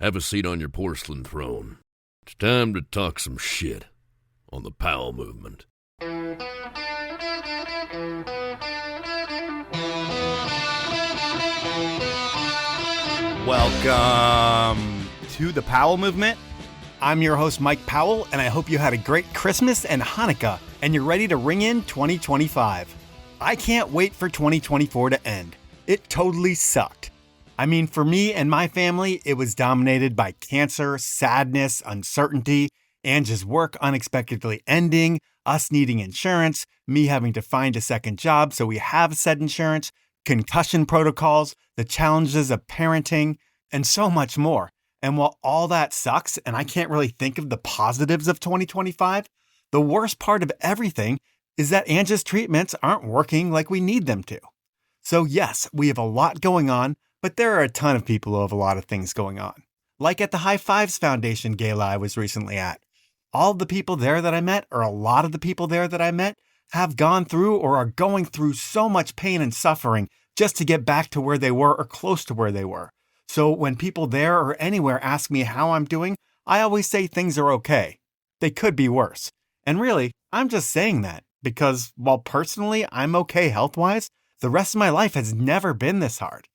Have a seat on your porcelain throne. It's time to talk some shit on the Powell movement. Welcome to the Powell movement. I'm your host, Mike Powell, and I hope you had a great Christmas and Hanukkah, and you're ready to ring in 2025. I can't wait for 2024 to end. It totally sucked. I mean, for me and my family, it was dominated by cancer, sadness, uncertainty, Angie's work unexpectedly ending, us needing insurance, me having to find a second job so we have said insurance, concussion protocols, the challenges of parenting, and so much more. And while all that sucks, and I can't really think of the positives of 2025, the worst part of everything is that Angie's treatments aren't working like we need them to. So yes, we have a lot going on, but there are a ton of people who have a lot of things going on. Like at the High Fives Foundation gala I was recently at. All of the people there that I met, or a lot of the people there that I met, have gone through or are going through so much pain and suffering just to get back to where they were or close to where they were. So when people there or anywhere ask me how I'm doing, I always say things are okay. They could be worse. And really, I'm just saying that because while personally I'm okay health-wise, the rest of my life has never been this hard.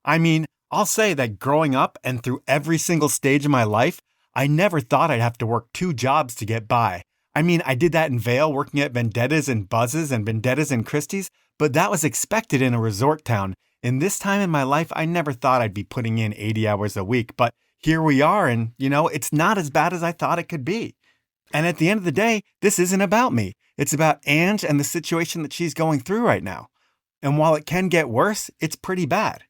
I mean, I'll say that growing up and through every single stage of my life, I never thought I'd have to work 2 jobs to get by. I mean, I did that in Vail working at Vendettas and Buzz's and Vendettas and Christie's, but that was expected in a resort town. In this time in my life, I never thought I'd be putting in 80 hours a week, but here we are and, it's not as bad as I thought it could be. And at the end of the day, this isn't about me. It's about Ange and the situation that she's going through right now. And while it can get worse, it's pretty bad.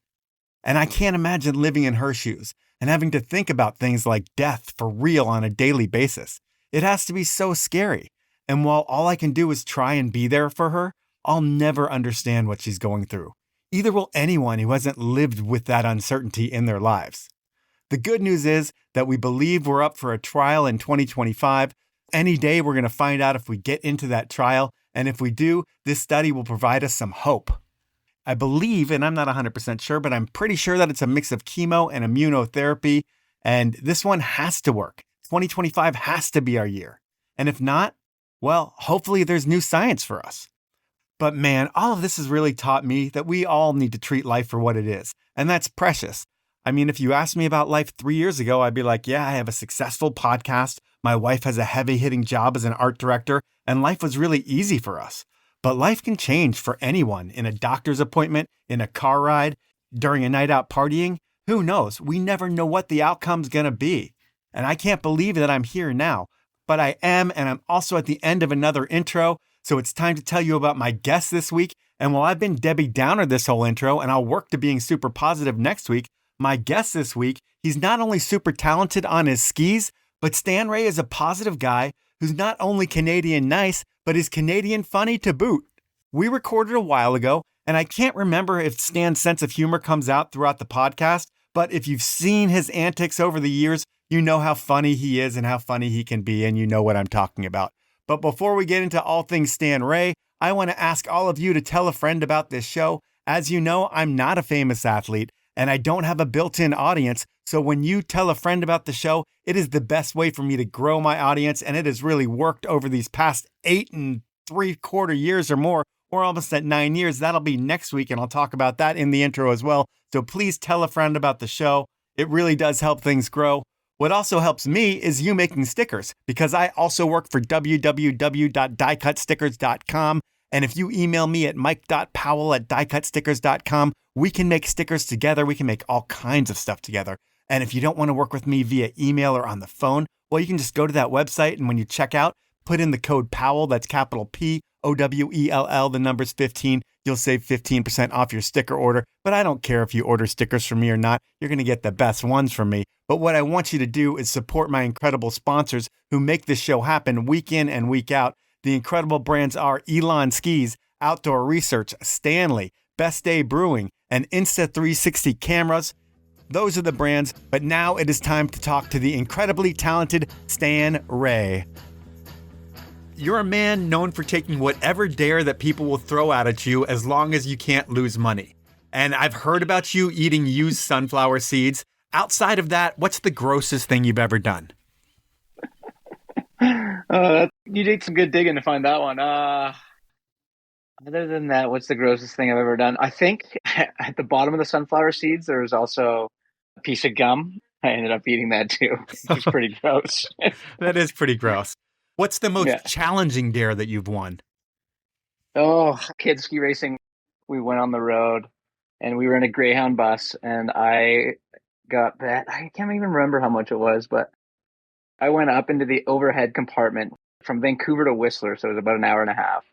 And I can't imagine living in her shoes and having to think about things like death for real on a daily basis. It has to be so scary. And while all I can do is try and be there for her, I'll never understand what she's going through. Either will anyone who hasn't lived with that uncertainty in their lives. The good news is that we believe we're up for a trial in 2025. Any day we're going to find out if we get into that trial. And if we do, this study will provide us some hope. I believe, and I'm not 100% sure, but I'm pretty sure that it's a mix of chemo and immunotherapy. And this one has to work. 2025 has to be our year. And if not, well, hopefully there's new science for us. But man, all of this has really taught me that we all need to treat life for what it is. And that's precious. I mean, if you asked me about life 3 years ago, I'd be like, yeah, I have a successful podcast. My wife has a heavy-hitting job as an art director, and life was really easy for us. But life can change for anyone in a doctor's appointment, in a car ride, during a night out partying. Who knows? We never know what the outcome's going to be. And I can't believe that I'm here now. But I am, and I'm also at the end of another intro. So it's time to tell you about my guest this week. And while I've been Debbie Downer this whole intro, and I'll work to being super positive next week, my guest this week, he's not only super talented on his skis, but Stan Ray is a positive guy who's not only Canadian nice, but is Canadian funny to boot. We recorded a while ago, and I can't remember if Stan's sense of humor comes out throughout the podcast, but if you've seen his antics over the years, you know how funny he is and how funny he can be, and you know what I'm talking about. But before we get into all things Stan Ray, I want to ask all of you to tell a friend about this show. As you know, I'm not a famous athlete, and I don't have a built-in audience, so when you tell a friend about the show, it is the best way for me to grow my audience, and it has really worked over these past 8 3/4 years or more. We're almost at 9 years. That'll be next week, and I'll talk about that in the intro as well. So please tell a friend about the show. It really does help things grow. What also helps me is you making stickers, because I also work for www.diecutstickers.com. And if you email me at mike.powell@diecutstickers.com, we can make stickers together. We can make all kinds of stuff together. And if you don't want to work with me via email or on the phone, well, you can just go to that website. And when you check out, put in the code Powell, that's capital POWELL, the number's 15. You'll save 15% off your sticker order. But I don't care if you order stickers from me or not. You're going to get the best ones from me. But what I want you to do is support my incredible sponsors who make this show happen week in and week out. The incredible brands are Elan Skis, Outdoor Research, Stanley, Best Day Brewing, and Insta360 Cameras. Those are the brands, but now it is time to talk to the incredibly talented Stan Ray. You're a man known for taking whatever dare that people will throw out at you as long as you can't lose money. And I've heard about you eating used sunflower seeds. outside of that, what's the grossest thing you've ever done? You did some good digging to find that one. Other than that, what's the grossest thing I've ever done? I think at the bottom of the sunflower seeds, there was also a piece of gum. I ended up eating that too, which is pretty gross. That is pretty gross. What's the most Yeah. challenging dare that you've won? Oh, kids ski racing. We went on the road and we were in a Greyhound bus and I got that. I can't even remember how much it was, but I went up into the overhead compartment from Vancouver to Whistler. So it was about an hour and a half.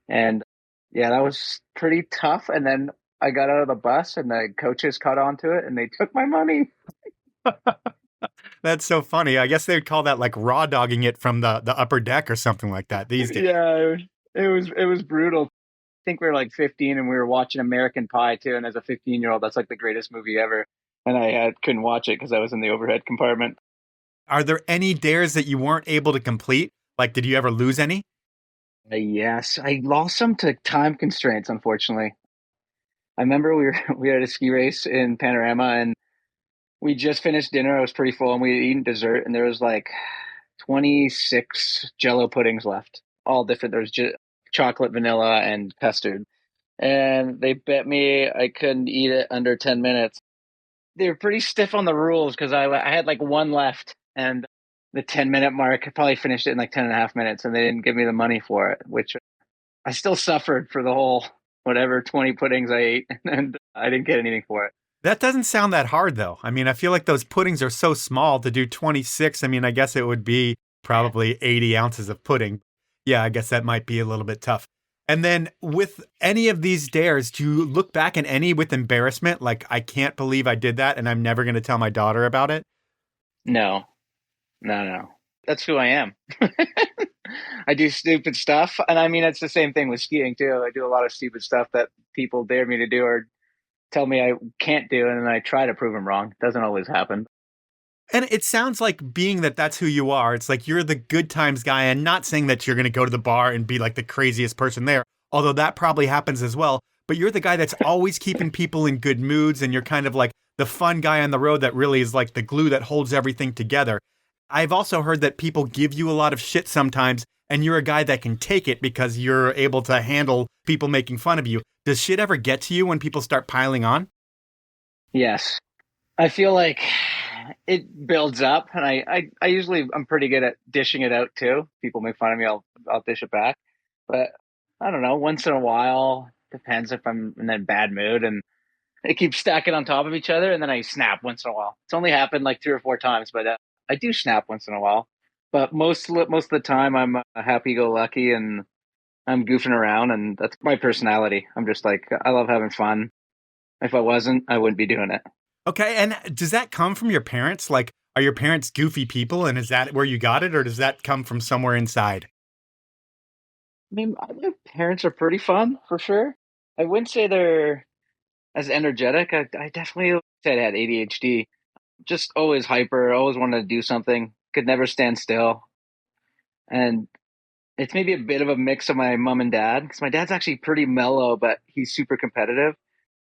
And yeah, that was pretty tough. And then I got out of the bus and the coaches caught on to it and they took my money. That's so funny. I guess they'd call that like raw dogging it from the upper deck or something like that these days. Yeah, it was brutal. I think we were like 15 and we were watching American Pie too. And as a 15-year-old, that's like the greatest movie ever. And I couldn't watch it because I was in the overhead compartment. Are there any dares that you weren't able to complete? Like, did you ever lose any? Yes, I lost some to time constraints, unfortunately. I remember we had a ski race in Panorama and we just finished dinner. I was pretty full and we had eaten dessert and there was like 26 Jello puddings left, all different. There was chocolate, vanilla, and custard. And they bet me I couldn't eat it under 10 minutes. They were pretty stiff on the rules because I had like one left and the 10-minute mark, I probably finished it in like 10 and a half minutes and they didn't give me the money for it, which I still suffered for the whole, whatever, 20 puddings I ate and I didn't get anything for it. That doesn't sound that hard, though. I mean, I feel like those puddings are so small to do 26. I mean, I guess it would be probably 80 ounces of pudding. Yeah, I guess that might be a little bit tough. And then with any of these dares, do you look back at any with embarrassment? Like, I can't believe I did that and I'm never going to tell my daughter about it? No. That's who I am. I do stupid stuff. And I mean, it's the same thing with skiing, too. I do a lot of stupid stuff that people dare me to do or tell me I can't do, and then I try to prove them wrong. It doesn't always happen. And it sounds like being that that's who you are, it's like you're the good times guy, and not saying that you're going to go to the bar and be like the craziest person there, although that probably happens as well. But you're the guy that's always keeping people in good moods, and you're kind of like the fun guy on the road that really is like the glue that holds everything together. I've also heard that people give you a lot of shit sometimes, and you're a guy that can take it because you're able to handle people making fun of you. Does shit ever get to you when people start piling on? Yes. I feel like it builds up, and I usually, I'm pretty good at dishing it out too. People make fun of me, I'll dish it back. But I don't know, once in a while, depends if I'm in a bad mood, and it keeps stacking on top of each other, and then I snap once in a while. It's only happened like 3 or 4 times, but I do snap once in a while. But most of the time, I'm happy-go-lucky, and I'm goofing around, and that's my personality. I'm just like, I love having fun. If I wasn't, I wouldn't be doing it. Okay, and does that come from your parents? Like, are your parents goofy people, and is that where you got it, or does that come from somewhere inside? I mean, my parents are pretty fun, for sure. I wouldn't say they're as energetic. I definitely said I had ADHD. Just always hyper, always wanted to do something, could never stand still. And it's maybe a bit of a mix of my mom and dad, because my dad's actually pretty mellow, but he's super competitive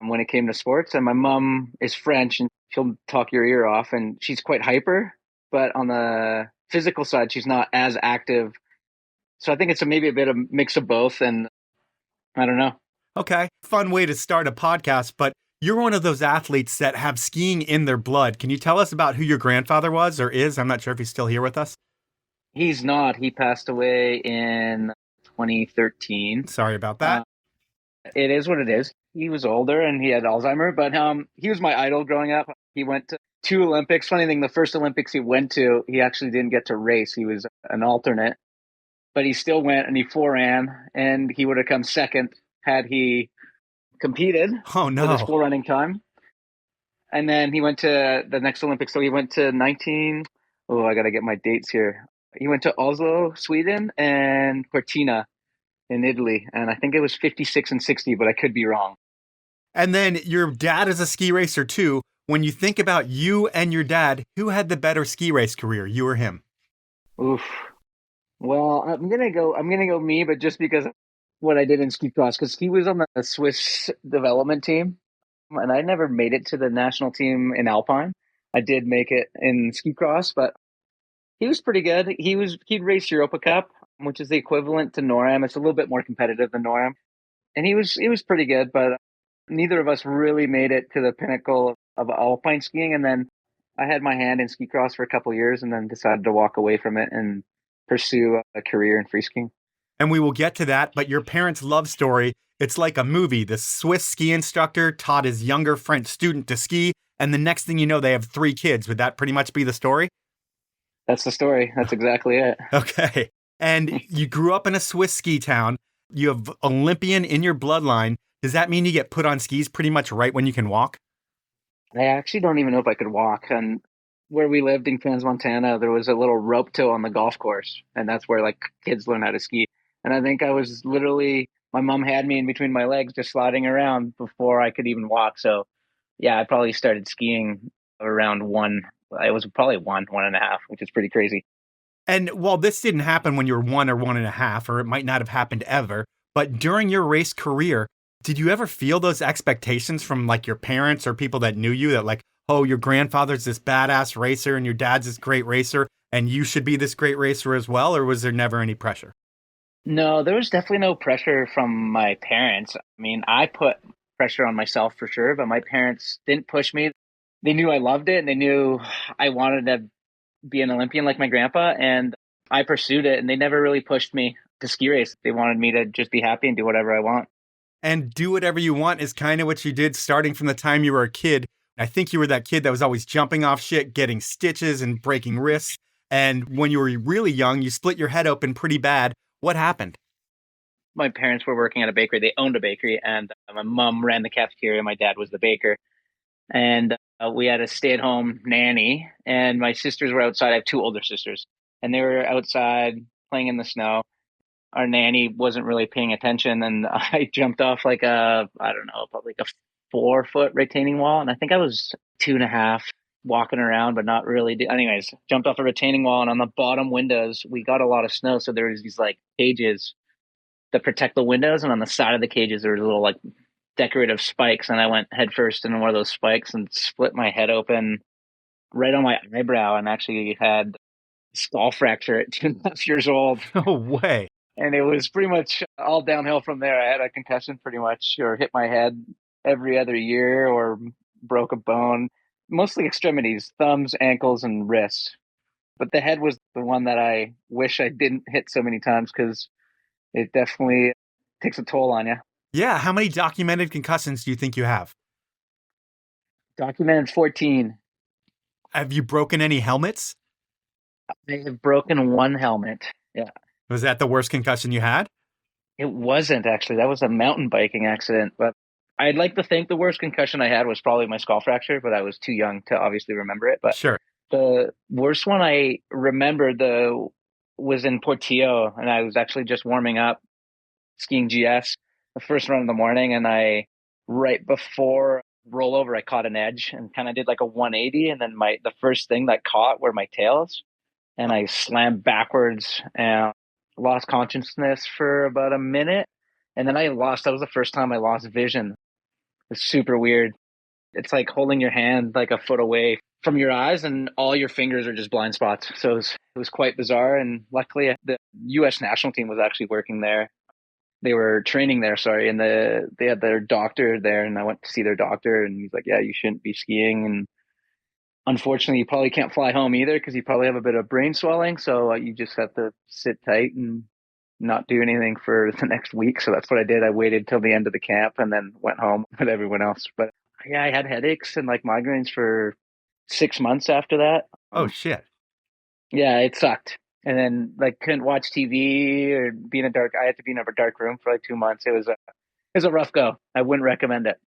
when it came to sports. And my mom is French and she'll talk your ear off and she's quite hyper, but on the physical side, she's not as active. So I think it's maybe a bit of mix of both. And I don't know. Okay, fun way to start a podcast, but you're one of those athletes that have skiing in their blood. Can you tell us about who your grandfather was or is? I'm not sure if he's still here with us. He's not. He passed away in 2013. Sorry about that. It is what it is. He was older and he had Alzheimer's, but he was my idol growing up. He went to 2 Olympics. Funny thing, the first Olympics he went to, he actually didn't get to race. He was an alternate, but he still went and he foreran, and he would have come second had he competed Oh, no. for his forerunning time. And then he went to the next Olympics. So he went to I got to get my dates here. He went to Oslo, Sweden, and Cortina in Italy. And I think it was 56 and 60, but I could be wrong. And then your dad is a ski racer too. When you think about you and your dad, who had the better ski race career, you or him? Oof. Well, I'm gonna go me, but just because of what I did in ski cross, because he was on the Swiss development team, and I never made it to the national team in Alpine. I did make it in ski cross, but he was pretty good. He'd race Europa Cup, which is the equivalent to NORAM. It's a little bit more competitive than NORAM, and he was pretty good. But neither of us really made it to the pinnacle of alpine skiing. And then I had my hand in ski cross for a couple of years, and then decided to walk away from it and pursue a career in free skiing. And we will get to that, but your parents' love story, it's like a movie. The Swiss ski instructor taught his younger French student to ski, and the next thing you know, they have 3 kids. Would that pretty much be the story? That's the story. That's exactly it. Okay. And you grew up in a Swiss ski town. You have Olympian in your bloodline. Does that mean you get put on skis pretty much right when you can walk? I actually don't even know if I could walk. And where we lived in Trans Montana, there was a little rope tow on the golf course, and that's where like kids learn how to ski. And I think I was literally, my mom had me in between my legs just sliding around before I could even walk. So yeah, I probably started skiing around one. I was probably 1.5, which is pretty crazy. And while this didn't happen when you were 1 or 1.5, or it might not have happened ever, but during your race career, did you ever feel those expectations from like your parents or people that knew you that like, oh, your grandfather's this badass racer and your dad's this great racer and you should be this great racer as well? Or was there never any pressure? No, there was definitely no pressure from my parents. I mean, I put pressure on myself for sure, but my parents didn't push me. They knew I loved it and they knew I wanted to be an Olympian like my grandpa, and I pursued it, and they never really pushed me to ski race. They wanted me to just be happy and do whatever I want. And do whatever you want is kind of what you did starting from the time you were a kid. I think you were that kid that was always jumping off shit, getting stitches and breaking wrists. And when you were really young, you split your head open pretty bad. What happened? My parents were working at a bakery. They owned a bakery, and my mom ran the cafeteria. My dad was the baker. And we had a stay-at-home nanny, and my sisters were outside. I have 2 older sisters, and they were outside playing in the snow. Our nanny wasn't really paying attention, and I jumped off like I don't know, probably like a 4-foot retaining wall, and I think I was 2.5, walking around, but not really. Anyways, jumped off a retaining wall, and on the bottom windows, we got a lot of snow, so there was these like cages that protect the windows, and on the side of the cages there was little like decorative spikes, and I went headfirst into one of those spikes and split my head open right on my eyebrow, and actually had a skull fracture at 2.5 years old. No way. And it was pretty much all downhill from there. I had a concussion pretty much, or hit my head every other year, or broke a bone, mostly extremities, thumbs, ankles, and wrists. But the head was the one that I wish I didn't hit so many times, because it definitely takes a toll on you. Yeah. How many documented concussions do you think you have? Documented 14. Have you broken any helmets? I have broken 1 helmet. Yeah. Was that the worst concussion you had? It wasn't actually. That was a mountain biking accident. But I'd like to think the worst concussion I had was probably my skull fracture, but I was too young to obviously remember it. But sure. The worst one I remember was in Portillo, and I was actually just warming up skiing GS the first run of the morning, and right before rollover, I caught an edge and kind of did like a 180, and then the first thing that caught were my tails, and I slammed backwards and lost consciousness for about a minute, and then that was the first time I lost vision. It's super weird. It's like holding your hand like a foot away from your eyes, and all your fingers are just blind spots. So it was quite bizarre. And luckily, the U.S. national team was actually working there. They were training there, sorry, and they had their doctor there, and I went to see their doctor, and he's like, yeah, you shouldn't be skiing. And unfortunately, you probably can't fly home either, because you probably have a bit of brain swelling. So you just have to sit tight and not do anything for the next week. So that's what I did. I waited till the end of the camp and then went home with everyone else. But yeah, I had headaches and like migraines for 6 months after that. Oh, shit. Yeah, it sucked. And then like couldn't watch TV or be in a dark. I had to be in a dark room for like 2 months. It was a rough go. I wouldn't recommend it.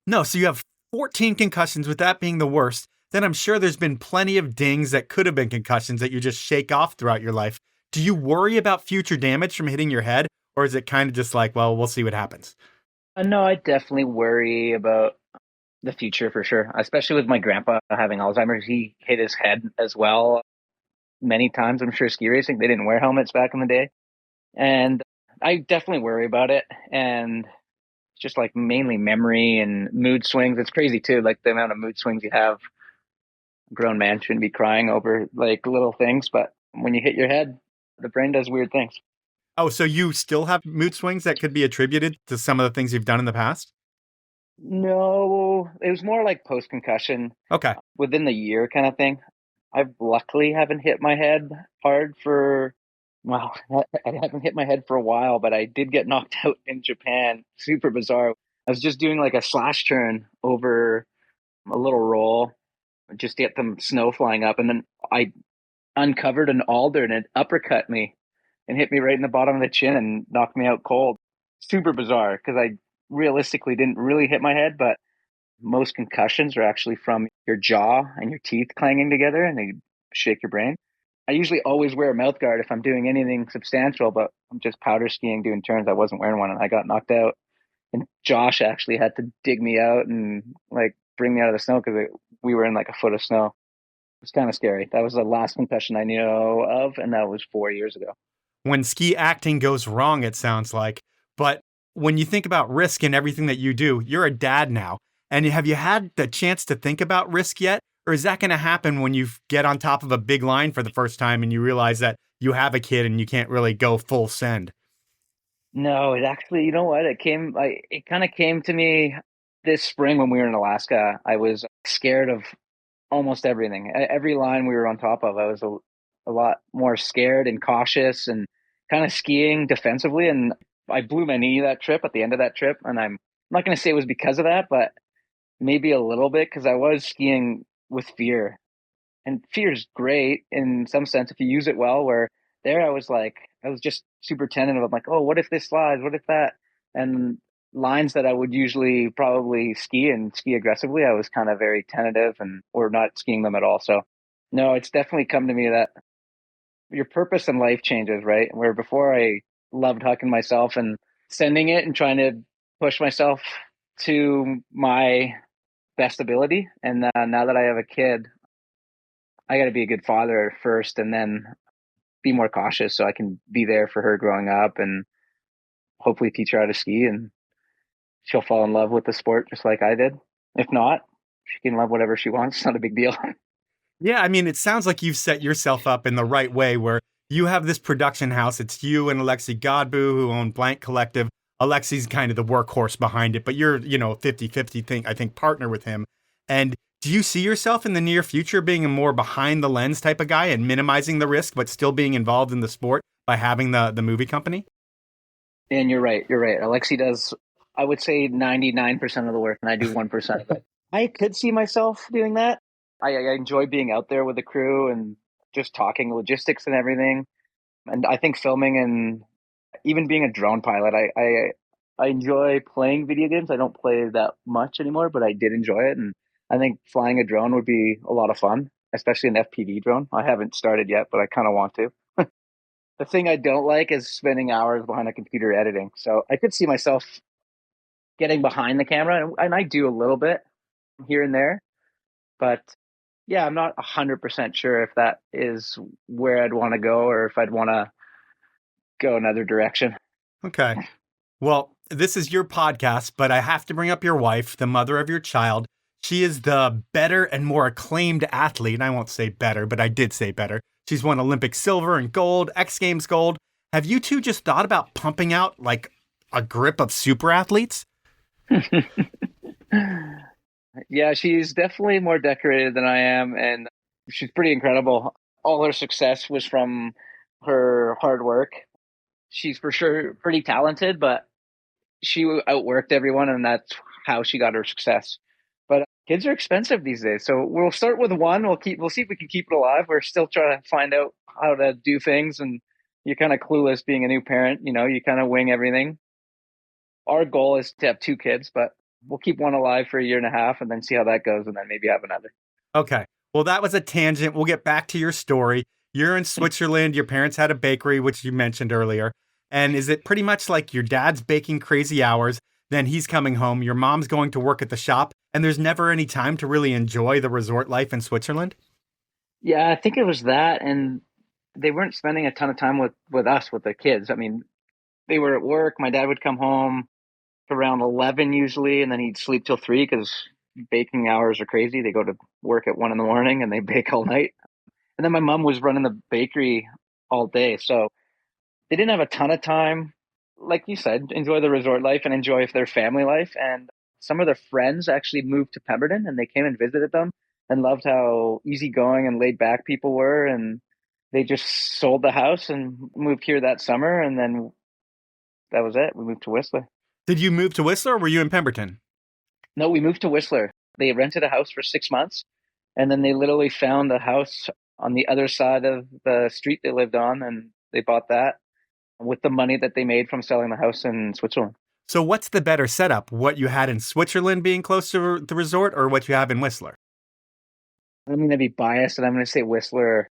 No, so you have 14 concussions, with that being the worst. Then I'm sure there's been plenty of dings that could have been concussions that you just shake off throughout your life. Do you worry about future damage from hitting your head, or is it kind of just like, well, we'll see what happens? No, I definitely worry about the future for sure, especially with my grandpa having Alzheimer's. He hit his head as well many times. I'm sure ski racing, they didn't wear helmets back in the day. And I definitely worry about it. And it's just like mainly memory and mood swings. It's crazy too, like the amount of mood swings you have. grown man shouldn't be crying over like little things, but when you hit your head, the brain does weird things. Oh, so you still have mood swings that could be attributed to some of the things you've done in the past? No, it was more like post concussion Okay. within the year kind of thing. I luckily haven't hit my head hard for, well, I haven't hit my head for a while, but I did get knocked out in Japan. Super bizarre. I was just doing like a slash turn over a little roll just to get some snow flying up. And then I uncovered an alder and it uppercut me and hit me right in the bottom of the chin and knocked me out cold. Super bizarre because I realistically didn't really hit my head, but most concussions are actually from your jaw and your teeth clanging together and they shake your brain. I usually always wear a mouth guard if I'm doing anything substantial, but I'm just powder skiing doing turns. I wasn't wearing one and I got knocked out. And Josh actually had to dig me out and like bring me out of the snow because we were in like a foot of snow. It was kind of scary. That was the last concussion I know of, and that was 4 years ago. When ski acting goes wrong, it sounds like. But when you think about risk and everything that you do, you're a dad now. And have you had the chance to think about risk yet? Or is that going to happen when you get on top of a big line for the first time and you realize that you have a kid and you can't really go full send? No, it actually, you know what? It kind of came to me this spring when we were in Alaska. I was scared of almost everything. Every line we were on top of, I was a lot more scared and cautious and kind of skiing defensively. And I blew my knee that trip at the end of that trip. And I'm not going to say it was because of that, but maybe a little bit because I was skiing with fear. And fear is great in some sense if you use it well. Where there, I was just super tentative. I'm like, oh, what if this slides? What if that? And lines that I would usually probably ski and ski aggressively, I was kind of very tentative and or not skiing them at all. So no, it's definitely come to me that your purpose in life changes, right? Where before I loved hucking myself and sending it and trying to push myself to my best ability. And now that I have a kid, I got to be a good father first and then be more cautious so I can be there for her growing up and hopefully teach her how to ski and she'll fall in love with the sport just like I did. If not, she can love whatever she wants. It's not a big deal. Yeah, I mean, it sounds like you've set yourself up in the right way where you have this production house. It's you and Alexi Godbout who own Blank Collective. Alexi's kind of the workhorse behind it, but you're, 50-50 thing, I think, partner with him. And do you see yourself in the near future being a more behind the lens type of guy and minimizing the risk, but still being involved in the sport by having the movie company? And you're right. You're right. Alexi does, I would say 99% of the work and I do 1% of it. I could see myself doing that. I enjoy being out there with the crew and just talking logistics and everything. And I think filming and even being a drone pilot, I enjoy playing video games. I don't play that much anymore, but I did enjoy it. And I think flying a drone would be a lot of fun, especially an FPV drone. I haven't started yet, but I kind of want to. The thing I don't like is spending hours behind a computer editing. So I could see myself getting behind the camera, and I do a little bit here and there. But yeah, I'm not 100% sure if that is where I'd want to go or if I'd want to go another direction. Okay. Well, this is your podcast, but I have to bring up your wife, the mother of your child. She is the better and more acclaimed athlete. And I won't say better, but I did say better. She's won Olympic silver and gold, X Games gold. Have you two just thought about pumping out like a grip of super athletes? Yeah, she's definitely more decorated than I am, and she's pretty incredible. All her success was from her hard work. She's for sure pretty talented, but she outworked everyone, and that's how she got her success. But kids are expensive these days, so we'll start with one. We'll see if we can keep it alive. We're still trying to find out how to do things, and you're kind of clueless being a new parent. You kind of wing everything. Our goal is to have two kids, but we'll keep one alive for a year and a half and then see how that goes and then maybe have another. Okay. Well, that was a tangent. We'll get back to your story. You're in Switzerland. Your parents had a bakery, which you mentioned earlier. And is it pretty much like your dad's baking crazy hours, then he's coming home, your mom's going to work at the shop, and there's never any time to really enjoy the resort life in Switzerland? Yeah, I think it was that. And they weren't spending a ton of time with us, with the kids. I mean, they were at work. My dad would come home around 11 usually, and then he'd sleep till 3 because baking hours are crazy. They go to work at 1 a.m. and they bake all night. And then my mom was running the bakery all day. So they didn't have a ton of time. Like you said, enjoy the resort life and enjoy their family life. And some of their friends actually moved to Pemberton and they came and visited them and loved how easygoing and laid back people were. And they just sold the house and moved here that summer. And then that was it. We moved to Whistler. Did you move to Whistler or were you in Pemberton? No, we moved to Whistler. They rented a house for 6 months. And then they literally found a house on the other side of the street they lived on. And they bought that with the money that they made from selling the house in Switzerland. So what's the better setup? What you had in Switzerland being close to the resort or what you have in Whistler? I'm going to be biased and I'm going to say Whistler.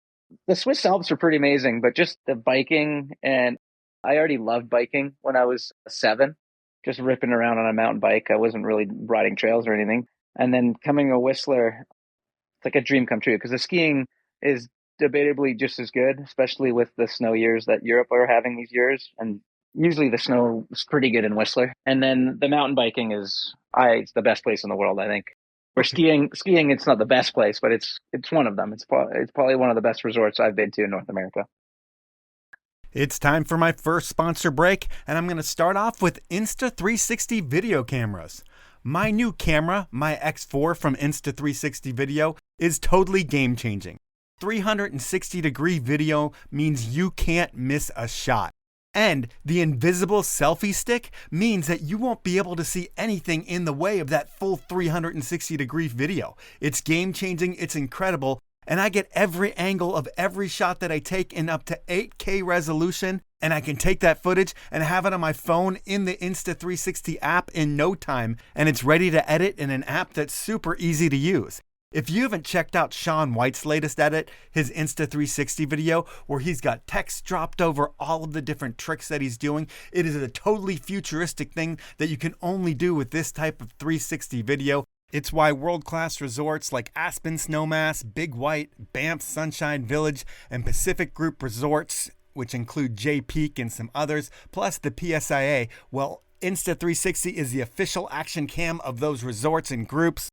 The Swiss Alps are pretty amazing, but just the biking, and I already loved biking when I was 7, just ripping around on a mountain bike. I wasn't really riding trails or anything. And then coming to Whistler, it's like a dream come true because the skiing is debatably just as good, especially with the snow years that Europe are having these years. And usually the snow is pretty good in Whistler. And then the mountain biking is it's the best place in the world, I think. For skiing, it's not the best place, but it's one of them. It's probably one of the best resorts I've been to in North America. It's time for my first sponsor break, and I'm going to start off with Insta360 Video Cameras. My new camera, my X4 from Insta360 Video, is totally game-changing. 360-degree video means you can't miss a shot. And the invisible selfie stick means that you won't be able to see anything in the way of that full 360-degree video. It's game-changing, it's incredible, and I get every angle of every shot that I take in up to 8K resolution, and I can take that footage and have it on my phone in the Insta360 app in no time, and it's ready to edit in an app that's super easy to use. If you haven't checked out Shaun White's latest edit, his Insta360 video, where he's got text dropped over all of the different tricks that he's doing, it is a totally futuristic thing that you can only do with this type of 360 video. It's why world-class resorts like Aspen Snowmass, Big White, Banff Sunshine Village, and Pacific Group Resorts, which include J Peak and some others, plus the PSIA, well, Insta360 is the official action cam of those resorts and groups.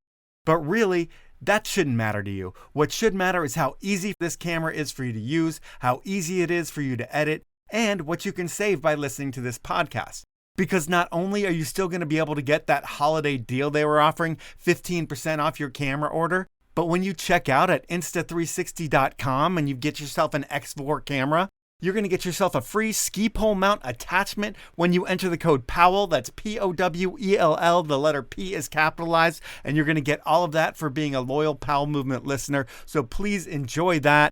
But really, that shouldn't matter to you. What should matter is how easy this camera is for you to use, how easy it is for you to edit, and what you can save by listening to this podcast. Because not only are you still going to be able to get that holiday deal they were offering, 15% off your camera order, but when you check out at Insta360.com and you get yourself an X4 camera, you're going to get yourself a free ski pole mount attachment when you enter the code Powell. That's Powell. The letter P is capitalized. And you're going to get all of that for being a loyal Powell Movement listener. So please enjoy that.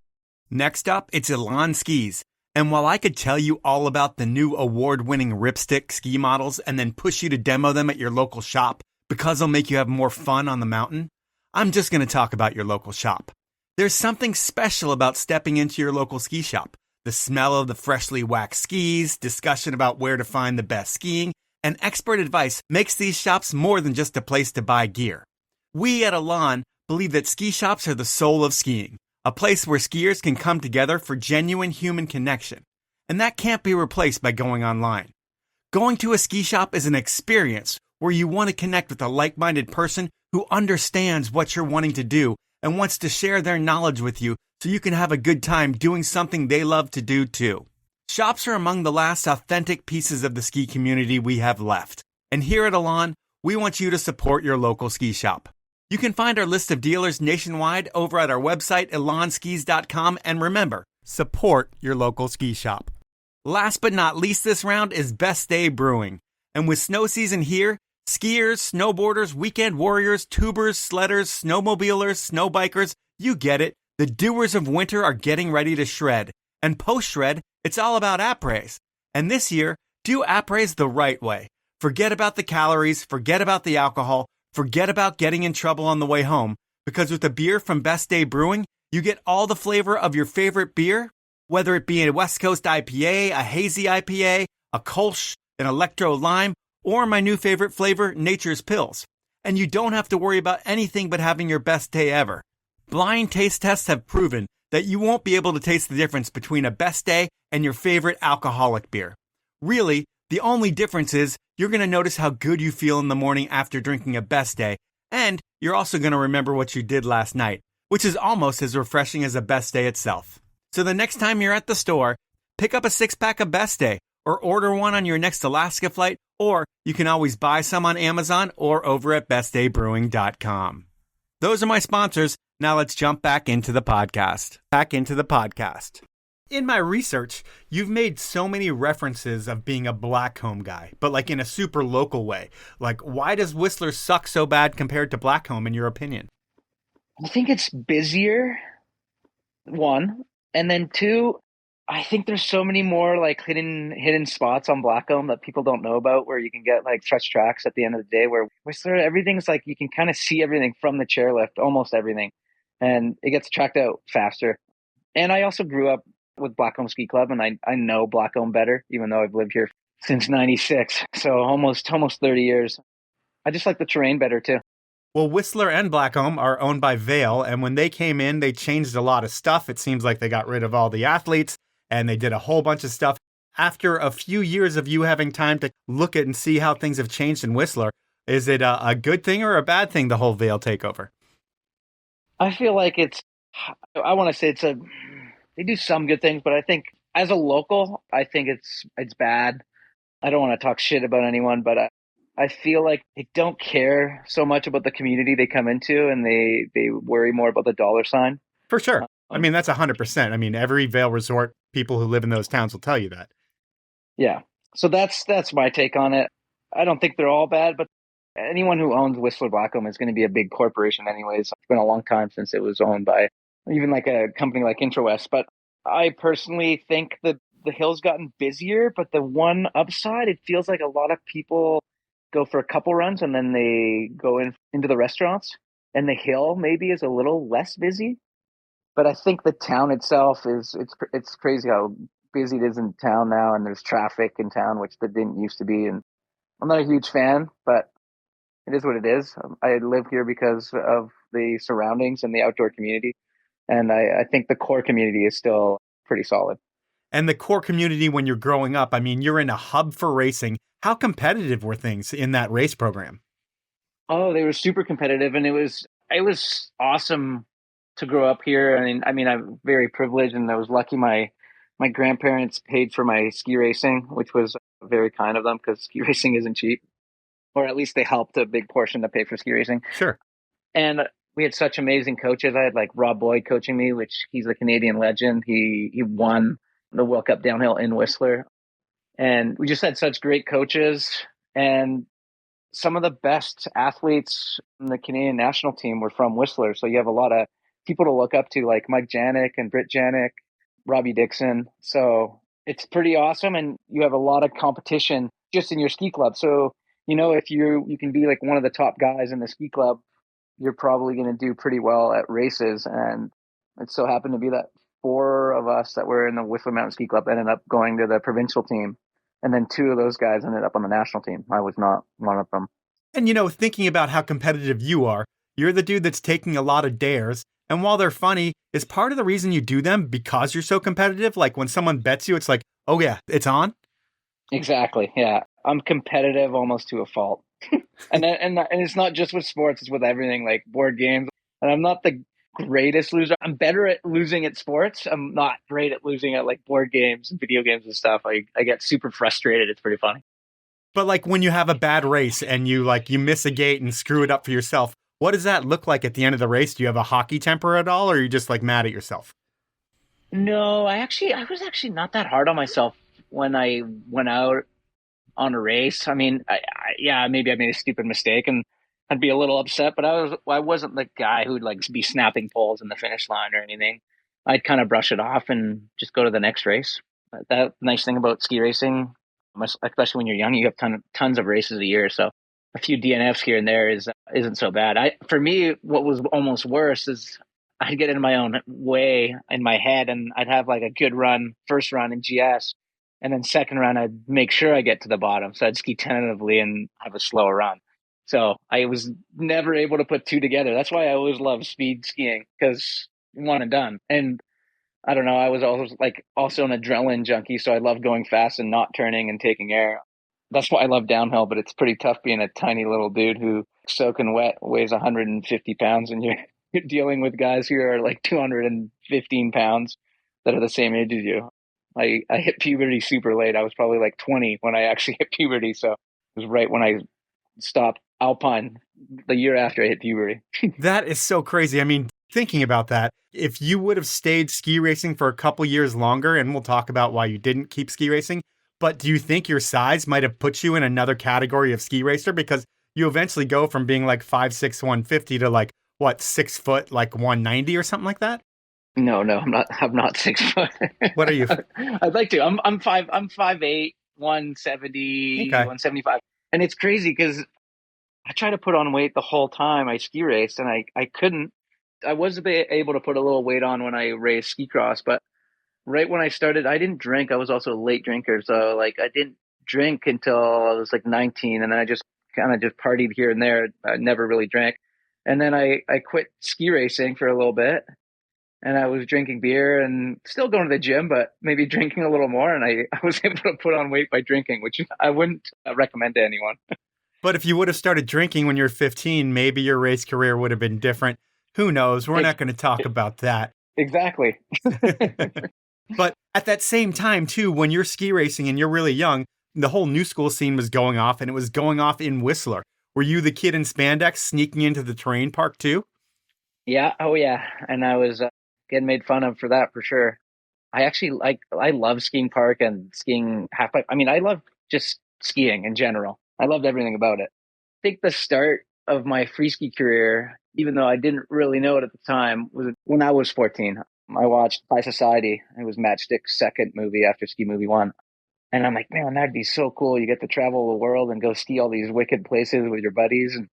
Next up, it's Elan Skis. And while I could tell you all about the new award-winning Ripstick ski models and then push you to demo them at your local shop because they'll make you have more fun on the mountain, I'm just going to talk about your local shop. There's something special about stepping into your local ski shop. The smell of the freshly waxed skis, discussion about where to find the best skiing, and expert advice makes these shops more than just a place to buy gear. We at Elan believe that ski shops are the soul of skiing, a place where skiers can come together for genuine human connection. And that can't be replaced by going online. Going to a ski shop is an experience where you want to connect with a like-minded person who understands what you're wanting to do and wants to share their knowledge with you so you can have a good time doing something they love to do too. Shops are among the last authentic pieces of the ski community we have left. And here at Elan, we want you to support your local ski shop. You can find our list of dealers nationwide over at our website, elanskis.com. And remember, support your local ski shop. Last but not least this round is Best Day Brewing. And with snow season here, skiers, snowboarders, weekend warriors, tubers, sledders, snowmobilers, snowbikers, you get it. The doers of winter are getting ready to shred. And post-shred, it's all about après. And this year, do après the right way. Forget about the calories, forget about the alcohol, forget about getting in trouble on the way home. Because with a beer from Best Day Brewing, you get all the flavor of your favorite beer, whether it be a West Coast IPA, a hazy IPA, a Kolsch, an Electro Lime, or my new favorite flavor, Nature's Pills. And you don't have to worry about anything but having your best day ever. Blind taste tests have proven that you won't be able to taste the difference between a Best Day and your favorite alcoholic beer. Really, the only difference is you're going to notice how good you feel in the morning after drinking a Best Day, and you're also going to remember what you did last night, which is almost as refreshing as a best day itself. So the next time you're at the store, pick up a 6-pack of Best Day or order one on your next Alaska flight, or you can always buy some on Amazon or over at bestdaybrewing.com. Those are my sponsors. Now let's jump back into the podcast. In my research, you've made so many references of being a Blackcomb guy, but like in a super local way. Like, why does Whistler suck so bad compared to Blackcomb, in your opinion? I think it's busier, one. And then two, I think there's so many more like hidden spots on Blackcomb that people don't know about, where you can get like fresh tracks at the end of the day, where Whistler, everything's like you can kind of see everything from the chairlift, almost everything. And it gets tracked out faster. And I also grew up with Blackcomb Ski Club, and I know Blackcomb better, even though I've lived here since 96. So almost 30 years. I just like the terrain better too. Well, Whistler and Blackcomb are owned by Vail, and when they came in, they changed a lot of stuff. It seems like they got rid of all the athletes, and they did a whole bunch of stuff. After a few years of you having time to look at and see how things have changed in Whistler, is it a good thing or a bad thing, the whole Vail takeover? I feel like I want to say they do some good things, but I think as a local, I think it's bad. I don't want to talk shit about anyone, but I feel like they don't care so much about the community they come into, and they worry more about the dollar sign. For sure. I mean, that's 100%. I mean, every Vail resort, people who live in those towns will tell you that. Yeah. So that's my take on it. I don't think they're all bad, but anyone who owns Whistler Blackcomb is going to be a big corporation anyways. It's been a long time since it was owned by even like a company like IntraWest. But I personally think that the hill's gotten busier, but the one upside, it feels like a lot of people go for a couple runs and then they go into the restaurants, and the hill maybe is a little less busy. But I think the town itself it's crazy how busy it is in town now, and there's traffic in town, which there didn't used to be. And I'm not a huge fan, but it is what it is. I live here because of the surroundings and the outdoor community. And I think the core community is still pretty solid. And the core community, when you're growing up, I mean, you're in a hub for racing. How competitive were things in that race program? Oh, they were super competitive, and it was awesome to grow up here. I mean, I'm very privileged, and I was lucky. My grandparents paid for my ski racing, which was very kind of them, because ski racing isn't cheap, or at least they helped a big portion to pay for ski racing. Sure. And we had such amazing coaches. I had like Rob Boyd coaching me, which he's a Canadian legend. He won the World Cup downhill in Whistler. And we just had such great coaches, and some of the best athletes in the Canadian national team were from Whistler. So you have a lot of people to look up to, like Mike Janik and Britt Janik, Robbie Dixon. So it's pretty awesome. And you have a lot of competition just in your ski club. So, if you can be like one of the top guys in the ski club, you're probably going to do pretty well at races. And it so happened to be that 4 of us that were in the Whistler Mountain Ski Club ended up going to the provincial team. And then 2 of those guys ended up on the national team. I was not one of them. And, thinking about how competitive you are, you're the dude that's taking a lot of dares. And while they're funny, is part of the reason you do them because you're so competitive? Like when someone bets you, it's like, oh yeah, it's on? Exactly. Yeah. I'm competitive almost to a fault. and it's not just with sports, it's with everything, like board games. And I'm not the greatest loser. I'm better at losing at sports. I'm not great at losing at like board games and video games and stuff. I get super frustrated. It's pretty funny. But like when you have a bad race and you miss a gate and screw it up for yourself, what does that look like at the end of the race? Do you have a hockey temper at all, or are you just like mad at yourself? No, I was actually not that hard on myself when I went out on a race. I mean, maybe I made a stupid mistake and I'd be a little upset, but I wasn't the guy who'd like be snapping poles in the finish line or anything. I'd kind of brush it off and just go to the next race. That nice thing about ski racing, especially when you're young, you have tons of races a year. So a few DNFs here and there isn't so bad. For me, what was almost worse is I'd get in my own way in my head, and I'd have like a good run, first run in GS, and then second run, I'd make sure I get to the bottom. So I'd ski tentatively and have a slower run. So I was never able to put 2 together. That's why I always loved speed skiing, because one and done. And I don't know, I was also an adrenaline junkie. So I loved going fast and not turning and taking air. That's why I love downhill, but it's pretty tough being a tiny little dude who soaking wet weighs 150 pounds and you're dealing with guys who are like 215 pounds that are the same age as you. I hit puberty super late. I was probably like 20 when I actually hit puberty. So it was right when I stopped alpine the year after I hit puberty. That is so crazy. I mean, thinking about that, if you would have stayed ski racing for a couple years longer, and we'll talk about why you didn't keep ski racing, but do you think your size might have put you in another category of ski racer? Because you eventually go from being like 5'6", 150 to like, what, 6 foot, like 190 or something like that? No, I'm not 6 foot. What are you? I'd like to. I'm 5'8", 170, Okay. 175. And it's crazy because I try to put on weight the whole time I ski raced and I couldn't. I was able to put a little weight on when I raced ski cross, but right when I started, I didn't drink. I was also a late drinker. So like I didn't drink until I was like 19 and then I just kind of just partied here and there. I never really drank. And then I quit ski racing for a little bit and I was drinking beer and still going to the gym, but maybe drinking a little more. And I was able to put on weight by drinking, which I wouldn't recommend to anyone. But if you would have started drinking when you're 15, maybe your race career would have been different. Who knows? We're not going to talk about that. Exactly. But at that same time, too, when you're ski racing and you're really young, the whole new school scene was going off, and it was going off in Whistler. Were you the kid in spandex sneaking into the terrain park, too? Yeah. Oh, yeah. And I was getting made fun of for that for sure. I love skiing park and skiing half pipe. I mean, I love just skiing in general. I loved everything about it. I think the start of my free ski career, even though I didn't really know it at the time, was when I was 14. I watched High Society. It was Matchstick's second movie after Ski Movie 1. And I'm like, man, that'd be so cool. You get to travel the world and go ski all these wicked places with your buddies. And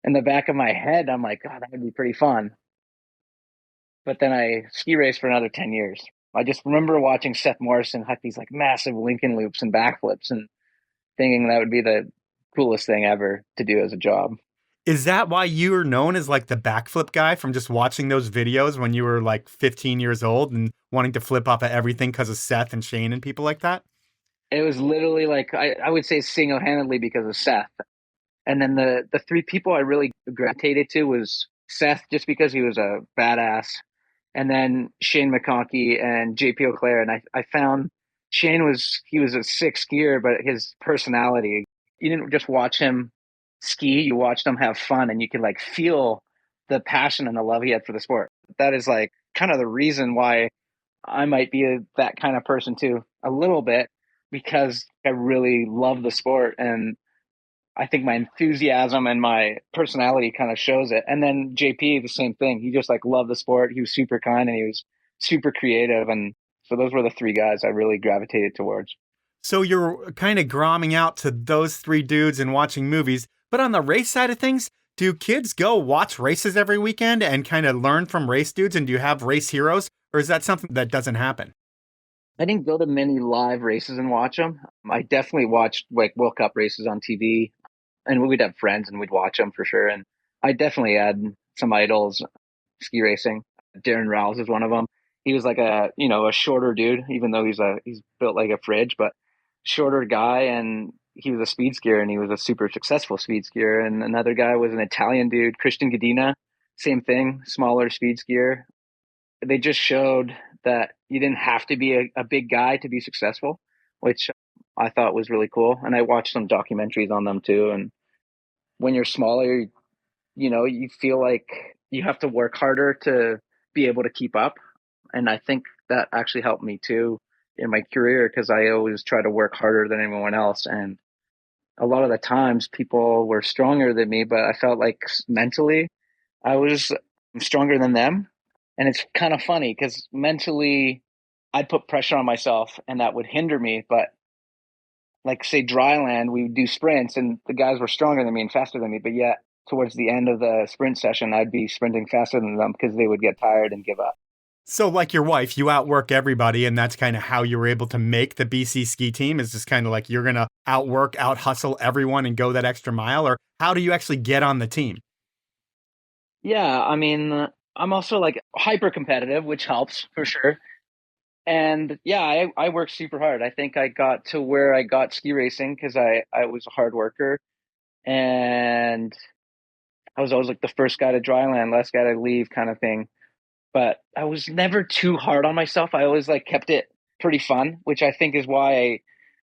in the back of my head, I'm like, God, that would be pretty fun. But then I ski raced for another 10 years. I just remember watching Seth Morrison huck these like massive Lincoln loops and backflips and thinking that would be the coolest thing ever to do as a job. Is that why you were known as like the backflip guy from just watching those videos when you were like 15 years old and wanting to flip off of everything because of Seth and Shane and people like that? It was literally like, I would say single-handedly because of Seth. And then the three people I really gravitated to was Seth, just because he was a badass, and then Shane McConkey and JP Auclair. And I found he was a sick skier, but his personality, you didn't just watch him ski, you watched him have fun, and you could like feel the passion and the love he had for the sport. That is like kind of the reason why I might be that kind of person too, a little bit, because I really love the sport. And I think my enthusiasm and my personality kind of shows it. And then JP, the same thing. He just like loved the sport. He was super kind and he was super creative. And so those were the three guys I really gravitated towards. So you're kind of gromming out to those three dudes and watching movies. But on the race side of things, do kids go watch races every weekend and kind of learn from race dudes? And do you have race heroes? Or is that something that doesn't happen? I didn't go to many live races and watch them. I definitely watched like World Cup races on TV, and we'd have friends and we'd watch them for sure. And I definitely had some idols ski racing. Darren Rowles is one of them. He was like a shorter dude, even though he's built like a fridge, but shorter guy. And he was a speed skier and he was a super successful speed skier. And another guy was an Italian dude, Christian Gadina, same thing, smaller speed skier. They just showed that you didn't have to be a big guy to be successful, which I thought was really cool. And I watched some documentaries on them too. And when you're smaller, you feel like you have to work harder to be able to keep up. And I think that actually helped me too in my career, because I always try to work harder than anyone else. And a lot of the times people were stronger than me, but I felt like mentally I was stronger than them. And it's kind of funny because mentally I'd put pressure on myself and that would hinder me. But like say dryland, we would do sprints and the guys were stronger than me and faster than me. But yet towards the end of the sprint session, I'd be sprinting faster than them because they would get tired and give up. So like your wife, you outwork everybody, and that's kind of how you were able to make the BC ski team, is just kind of like you're going to outwork, out hustle everyone and go that extra mile? Or how do you actually get on the team? Yeah, I mean, I'm also like hyper competitive, which helps for sure. And yeah, I worked super hard. I think I got to where I got ski racing because I was a hard worker, and I was always like the first guy to dry land, last guy to leave kind of thing. But I was never too hard on myself. I always like kept it pretty fun, which I think is why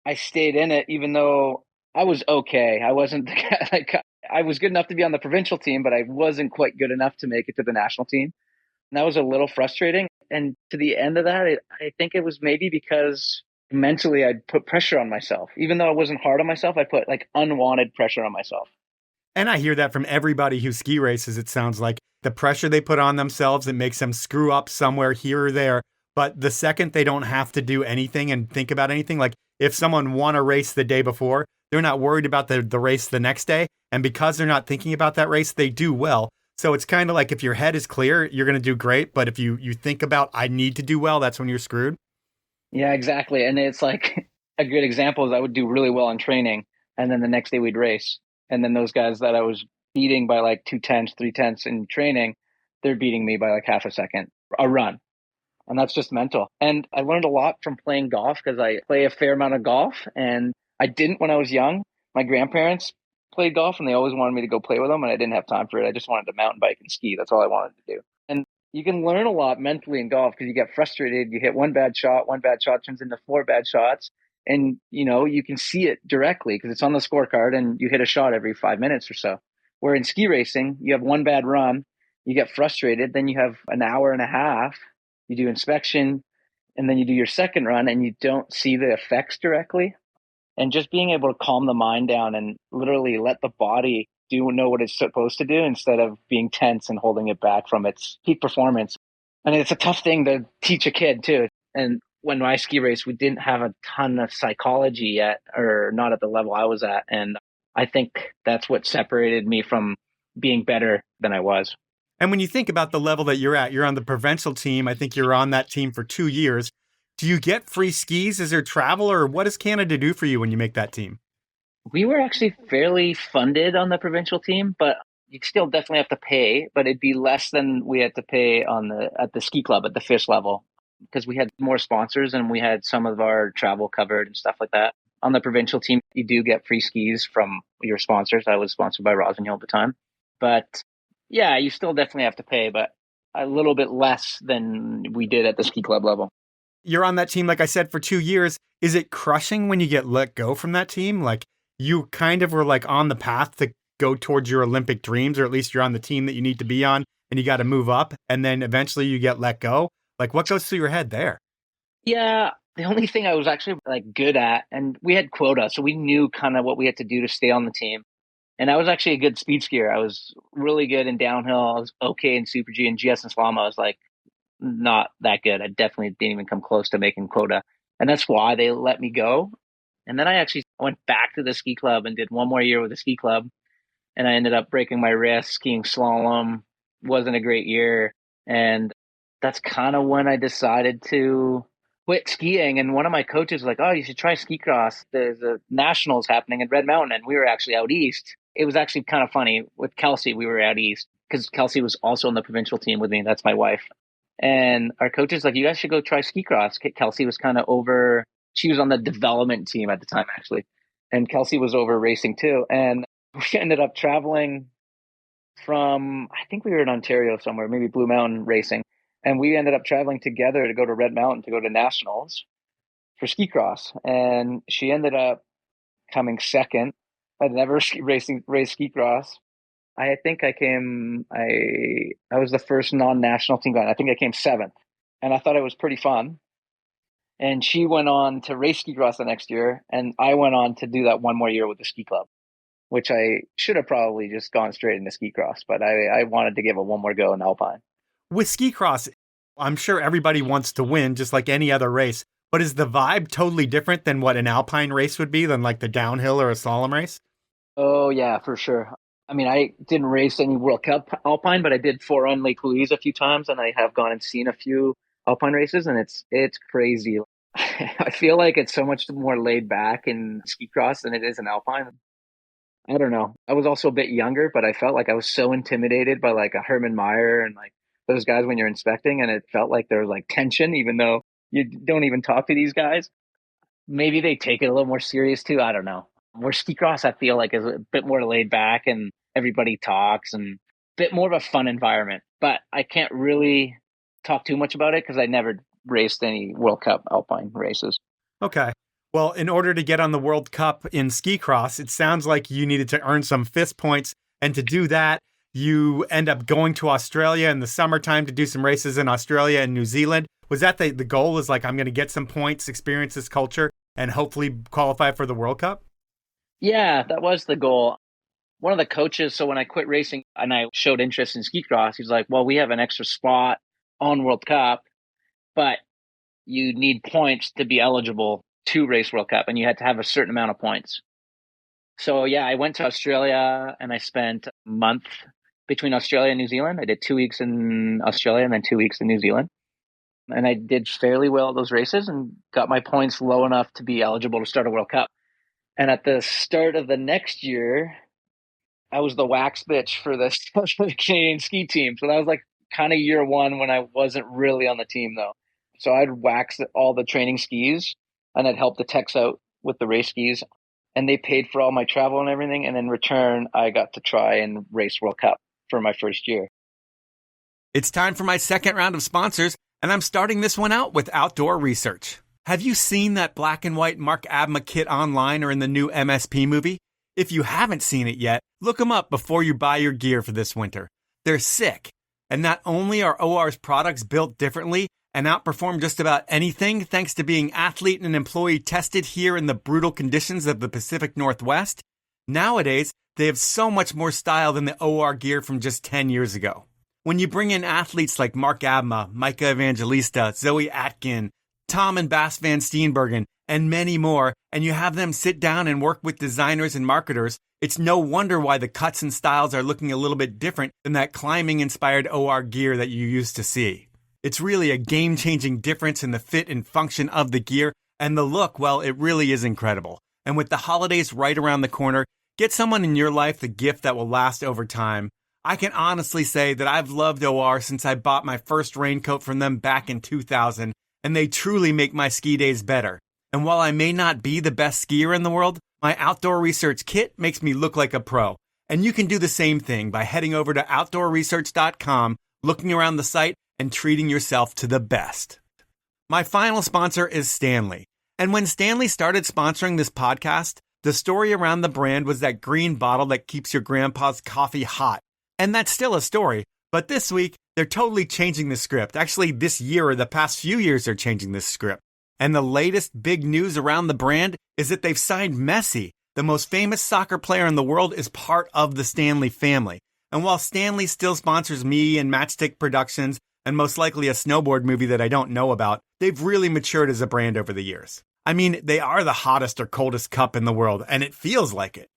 I stayed in it, even though I was okay. I wasn't the guy, like I was good enough to be on the provincial team, but I wasn't quite good enough to make it to the national team. And that was a little frustrating. And to the end of that, I think it was maybe because mentally I'd put pressure on myself. Even though I wasn't hard on myself, I put like unwanted pressure on myself. And I hear that from everybody who ski races. It sounds like the pressure they put on themselves, it makes them screw up somewhere here or there. But the second they don't have to do anything and think about anything, like if someone won a race the day before, they're not worried about the race the next day. And because they're not thinking about that race, they do well. So it's kind of like if your head is clear, you're going to do great. But if you think about, I need to do well, that's when you're screwed. Yeah, exactly. And it's like a good example is I would do really well in training, and then the next day we'd race. And then those guys that I was beating by like 2/10, 3/10 in training, they're beating me by like half a second a run. And that's just mental. And I learned a lot from playing golf because I play a fair amount of golf, and I didn't when I was young. My grandparents played golf and they always wanted me to go play with them, and I didn't have time for it. I just wanted to mountain bike and ski. That's all I wanted to do. And you can learn a lot mentally in golf because you get frustrated. You hit one bad shot turns into four bad shots. And, you can see it directly because it's on the scorecard and you hit a shot every 5 minutes or so. Where in ski racing, you have one bad run, you get frustrated, then you have an hour and a half, you do inspection, and then you do your second run and you don't see the effects directly. And just being able to calm the mind down and literally let the body know what it's supposed to do instead of being tense and holding it back from its peak performance. And it's a tough thing to teach a kid too. And when I ski race, we didn't have a ton of psychology yet, or not at the level I was at. And I think that's what separated me from being better than I was. And when you think about the level that you're at, you're on the provincial team. I think you're on that team for 2 years. Do you get free skis? Is there travel, or what does Canada do for you when you make that team? We were actually fairly funded on the provincial team, but you still definitely have to pay, but it'd be less than we had to pay at the ski club at the fish level, because we had more sponsors and we had some of our travel covered and stuff like that. On the provincial team, you do get free skis from your sponsors. I was sponsored by Rosenhill at the time. But yeah, you still definitely have to pay, but a little bit less than we did at the ski club level. You're on that team, like I said, for 2 years. Is it crushing when you get let go from that team? Like you kind of were like on the path to go towards your Olympic dreams, or at least you're on the team that you need to be on and you got to move up, and then eventually you get let go. Like what goes through your head there? Yeah, the only thing I was actually like good at, and we had quota, so we knew kind of what we had to do to stay on the team. And I was actually a good speed skier. I was really good in downhill. I was okay in Super G and GS and slalom. I was like not that good. I definitely didn't even come close to making quota. And that's why they let me go. And then I actually went back to the ski club and did one more year with the ski club. And I ended up breaking my wrist skiing slalom. Wasn't a great year. And that's kind of when I decided to quit skiing. And one of my coaches was like, oh, you should try ski cross. There's a nationals happening in Red Mountain. And we were actually out east. It was actually kind of funny. With Kelsey, we were out east because Kelsey was also on the provincial team with me. That's my wife. And our coach is like, you guys should go try ski cross. Kelsey was kind of over. She was on the development team at the time, actually. And Kelsey was over racing too. And we ended up traveling from, I think we were in Ontario somewhere, maybe Blue Mountain racing. And we ended up traveling together to go to Red Mountain to go to nationals for ski cross. And she ended up coming second. I'd never raced ski cross. I think I was the first non-national team guy. I think I came seventh, and I thought it was pretty fun. And she went on to race ski cross the next year, and I went on to do that one more year with the ski club, which I should have probably just gone straight into ski cross, but I wanted to give it one more go in Alpine. With ski cross, I'm sure everybody wants to win just like any other race, but is the vibe totally different than what an Alpine race would be, than like the downhill or a slalom race? Oh yeah, for sure. I mean, I didn't race any World Cup Alpine, but I did four-run Lake Louise a few times, and I have gone and seen a few Alpine races, and it's crazy. I feel like it's so much more laid back in ski cross than it is in Alpine. I don't know. I was also a bit younger, but I felt like I was so intimidated by like a Herman Meyer and like those guys when you're inspecting, and it felt like there was like tension, even though you don't even talk to these guys. Maybe they take it a little more serious too. I don't know. Where ski cross, I feel like, is a bit more laid back and everybody talks and a bit more of a fun environment. But I can't really talk too much about it because I never raced any World Cup alpine races. Okay. Well, in order to get on the World Cup in ski cross, it sounds like you needed to earn some FIS points. And to do that, you end up going to Australia in the summertime to do some races in Australia and New Zealand. Was that the goal? Was like, I'm going to get some points, experience this culture, and hopefully qualify for the World Cup? Yeah, that was the goal. One of the coaches, so when I quit racing and I showed interest in ski cross, he's like, well, we have an extra spot on World Cup, but you need points to be eligible to race World Cup, and you had to have a certain amount of points. So yeah, I went to Australia and I spent a month between Australia and New Zealand. I did 2 weeks in Australia and then 2 weeks in New Zealand. And I did fairly well at those races and got my points low enough to be eligible to start a World Cup. And at the start of the next year, I was the wax bitch for the Canadian ski team. So that was like kind of year one when I wasn't really on the team though. So I'd wax all the training skis and I'd help the techs out with the race skis. And they paid for all my travel and everything. And in return, I got to try and race World Cup for my first year. It's time for my second round of sponsors, and I'm starting this one out with Outdoor Research. Have you seen that black and white Mark Abma kit online or in the new MSP movie? If you haven't seen it yet, look them up before you buy your gear for this winter. They're sick. And not only are OR's products built differently and outperform just about anything thanks to being athlete and employee tested here in the brutal conditions of the Pacific Northwest, nowadays they have so much more style than the OR gear from just 10 years ago. When you bring in athletes like Mark Abma, Micah Evangelista, Zoe Atkin, Tom and Bass Van Steenbergen, and many more, and you have them sit down and work with designers and marketers, it's no wonder why the cuts and styles are looking a little bit different than that climbing-inspired OR gear that you used to see. It's really a game-changing difference in the fit and function of the gear, and the look, well, it really is incredible. And with the holidays right around the corner, get someone in your life the gift that will last over time. I can honestly say that I've loved OR since I bought my first raincoat from them back in 2000, and they truly make my ski days better. And while I may not be the best skier in the world, my Outdoor Research kit makes me look like a pro. And you can do the same thing by heading over to outdoorresearch.com, looking around the site, and treating yourself to the best. My final sponsor is Stanley. And when Stanley started sponsoring this podcast, the story around the brand was that green bottle that keeps your grandpa's coffee hot. And that's still a story, but this week, they're totally changing the script. Actually, this year or the past few years, they're changing this script. And the latest big news around the brand is that they've signed Messi. The most famous soccer player in the world is part of the Stanley family. And while Stanley still sponsors me and Matchstick Productions, and most likely a snowboard movie that I don't know about, they've really matured as a brand over the years. I mean, they are the hottest or coldest cup in the world, and it feels like it.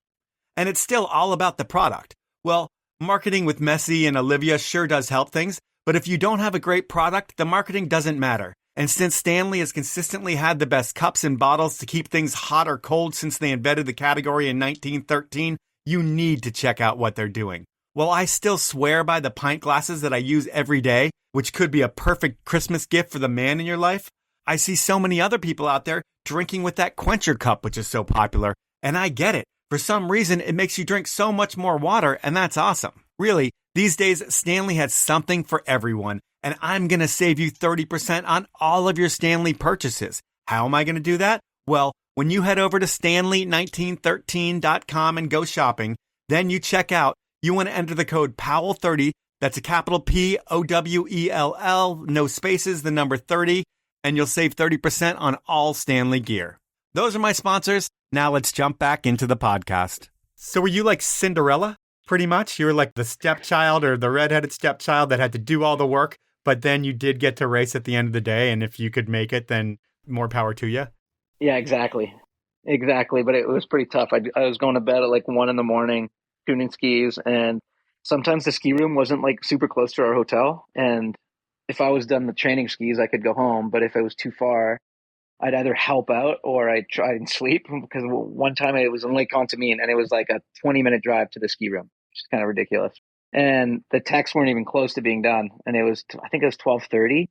And it's still all about the product. Well, marketing with Messi and Olivia sure does help things, but if you don't have a great product, the marketing doesn't matter. And since Stanley has consistently had the best cups and bottles to keep things hot or cold since they invented the category in 1913, you need to check out what they're doing. While I still swear by the pint glasses that I use every day, which could be a perfect Christmas gift for the man in your life, I see so many other people out there drinking with that Quencher cup, which is so popular. And I get it. For some reason, it makes you drink so much more water, and that's awesome. Really, these days, Stanley has something for everyone, and I'm going to save you 30% on all of your Stanley purchases. How am I going to do that? Well, when you head over to stanley1913.com and go shopping, then you check out, you want to enter the code Powell30, that's a capital Powell, no spaces, the number 30, and you'll save 30% on all Stanley gear. Those are my sponsors. Now let's jump back into the podcast. So were you like Cinderella, pretty much? You were like the stepchild or the redheaded stepchild that had to do all the work, but then you did get to race at the end of the day, and if you could make it, then more power to you? Yeah, exactly. Exactly, but it was pretty tough. I was going to bed at like 1 a.m, tuning skis, and sometimes the ski room wasn't like super close to our hotel, and if I was done the training skis, I could go home, but if it was too far, I'd either help out or I'd try and sleep, because one time it was in Lake Contamine and it was like a 20-minute drive to the ski room, which is kind of ridiculous. And the techs weren't even close to being done. And it was, I think it was 12:30.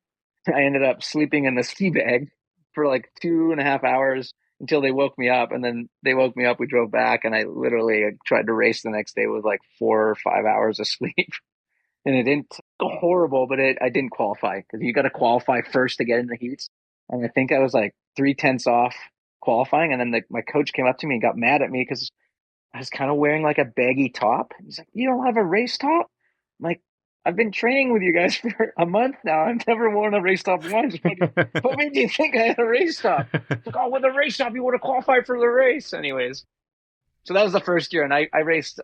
I ended up sleeping in the ski bag for like 2.5 hours until they woke me up. And then they woke me up, we drove back, and I literally tried to race the next day with like 4 or 5 hours of sleep. And it didn't go horrible, but I didn't qualify because you got to qualify first to get in the heats. And I think I was like 3/10 off qualifying. And then my coach came up to me and got mad at me because I was kind of wearing like a baggy top. He's like, "You don't have a race top?" I'm like, "I've been training with you guys for a month now. I've never worn a race top once. What made you think I had a race top?" He's like, "Oh, with a race top, you would have qualified for the race." Anyways, so that was the first year. And I raced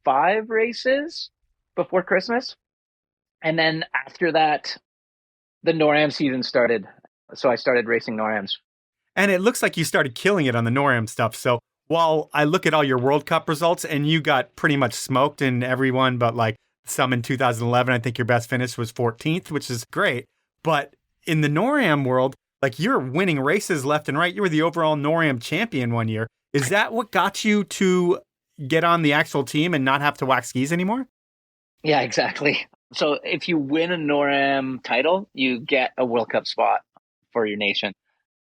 5 races before Christmas. And then after that, the NORAM season started. So I started racing NORAMs. And it looks like you started killing it on the NORAM stuff. So while I look at all your World Cup results and you got pretty much smoked in everyone, but like some in 2011, I think your best finish was 14th, which is great. But in the NORAM world, like you're winning races left and right. You were the overall NORAM champion one year. Is that what got you to get on the actual team and not have to wax skis anymore? Yeah, exactly. So if you win a NORAM title, you get a World Cup spot for your nation.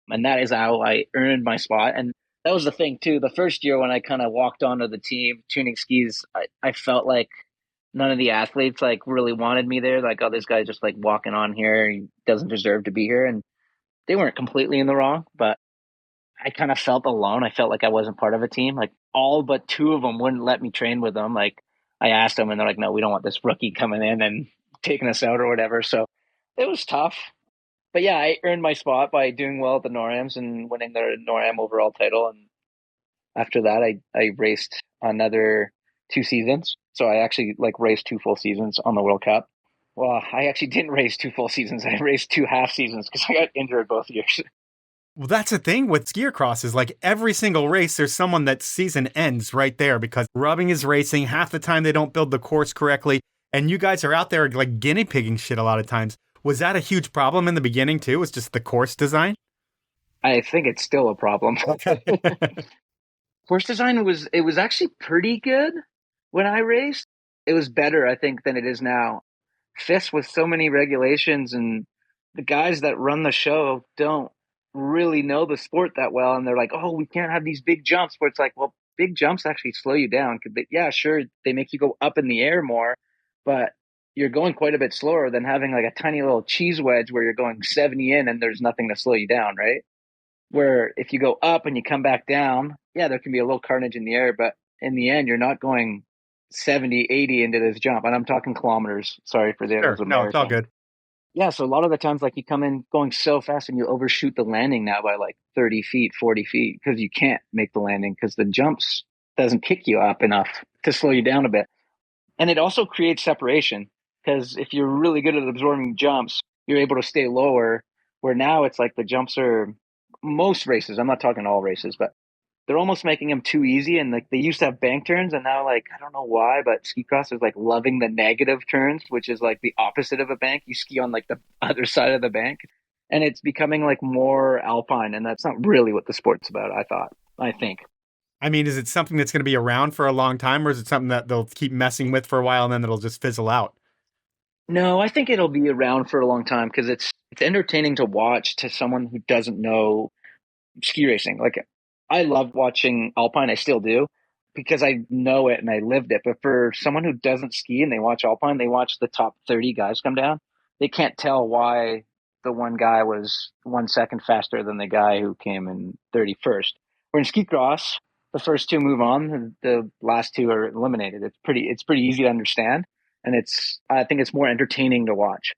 And that is how I earned my spot. And that was the thing too. The first year when I kind of walked onto the team tuning skis, I felt like none of the athletes like really wanted me there. Like, oh, this guy's just like walking on here. He doesn't deserve to be here. And they weren't completely in the wrong, but I kind of felt alone. I felt like I wasn't part of a team. Like all but 2 of them wouldn't let me train with them. Like I asked them and they're like, "No, we don't want this rookie coming in and taking us out or whatever." So it was tough. But yeah, I earned my spot by doing well at the NORAMs and winning the NORAM overall title. And after that, I raced another 2 seasons. So I actually like raced 2 full seasons on the World Cup. Well, I actually didn't race 2 full seasons. I raced 2 half seasons because I got injured both years. Well, that's the thing with skier crosses. Like every single race, there's someone that season ends right there because rubbing is racing. Half the time they don't build the course correctly. And you guys are out there like guinea pigging shit a lot of times. Was that a huge problem in the beginning too? Was just the course design? I think it's still a problem. Okay. Course design was actually pretty good when I raced. It was better, I think, than it is now. FIS with so many regulations, and the guys that run the show don't really know the sport that well, and they're like, "Oh, we can't have these big jumps." Where it's like, well, big jumps actually slow you down. Yeah, sure, they make you go up in the air more, but you're going quite a bit slower than having like a tiny little cheese wedge where you're going 70 in and there's nothing to slow you down, right? Where if you go up and you come back down, yeah, there can be a little carnage in the air, but in the end, you're not going 70, 80 into this jump. And I'm talking kilometers. Sorry for those Sure. No, it's all Americans. good. Yeah, so a lot of the times, like you come in going so fast and you overshoot the landing now by like 30 feet, 40 feet, because you can't make the landing because the jumps doesn't kick you up enough to slow you down a bit. And it also creates separation because if you're really good at absorbing jumps, you're able to stay lower. Where now it's like the jumps are most races. I'm not talking all races, but they're almost making them too easy. And like they used to have bank turns, and now like I don't know why, but ski cross is like loving the negative turns, which is like the opposite of a bank. You ski on like the other side of the bank, and it's becoming like more alpine, and that's not really what the sport's about. I think. I mean, is it something that's going to be around for a long time, or is it something that they'll keep messing with for a while and then it'll just fizzle out? No, I think it'll be around for a long time because it's entertaining to watch to someone who doesn't know ski racing. Like I love watching alpine, I still do because I know it and I lived it. But for someone who doesn't ski and they watch alpine, they watch the top 30 guys come down. They can't tell why the one guy was 1 second faster than the guy who came in 31st. Where in ski cross, the first 2 move on, the last 2 are eliminated. It's pretty easy to understand, and I think it's more entertaining to watch.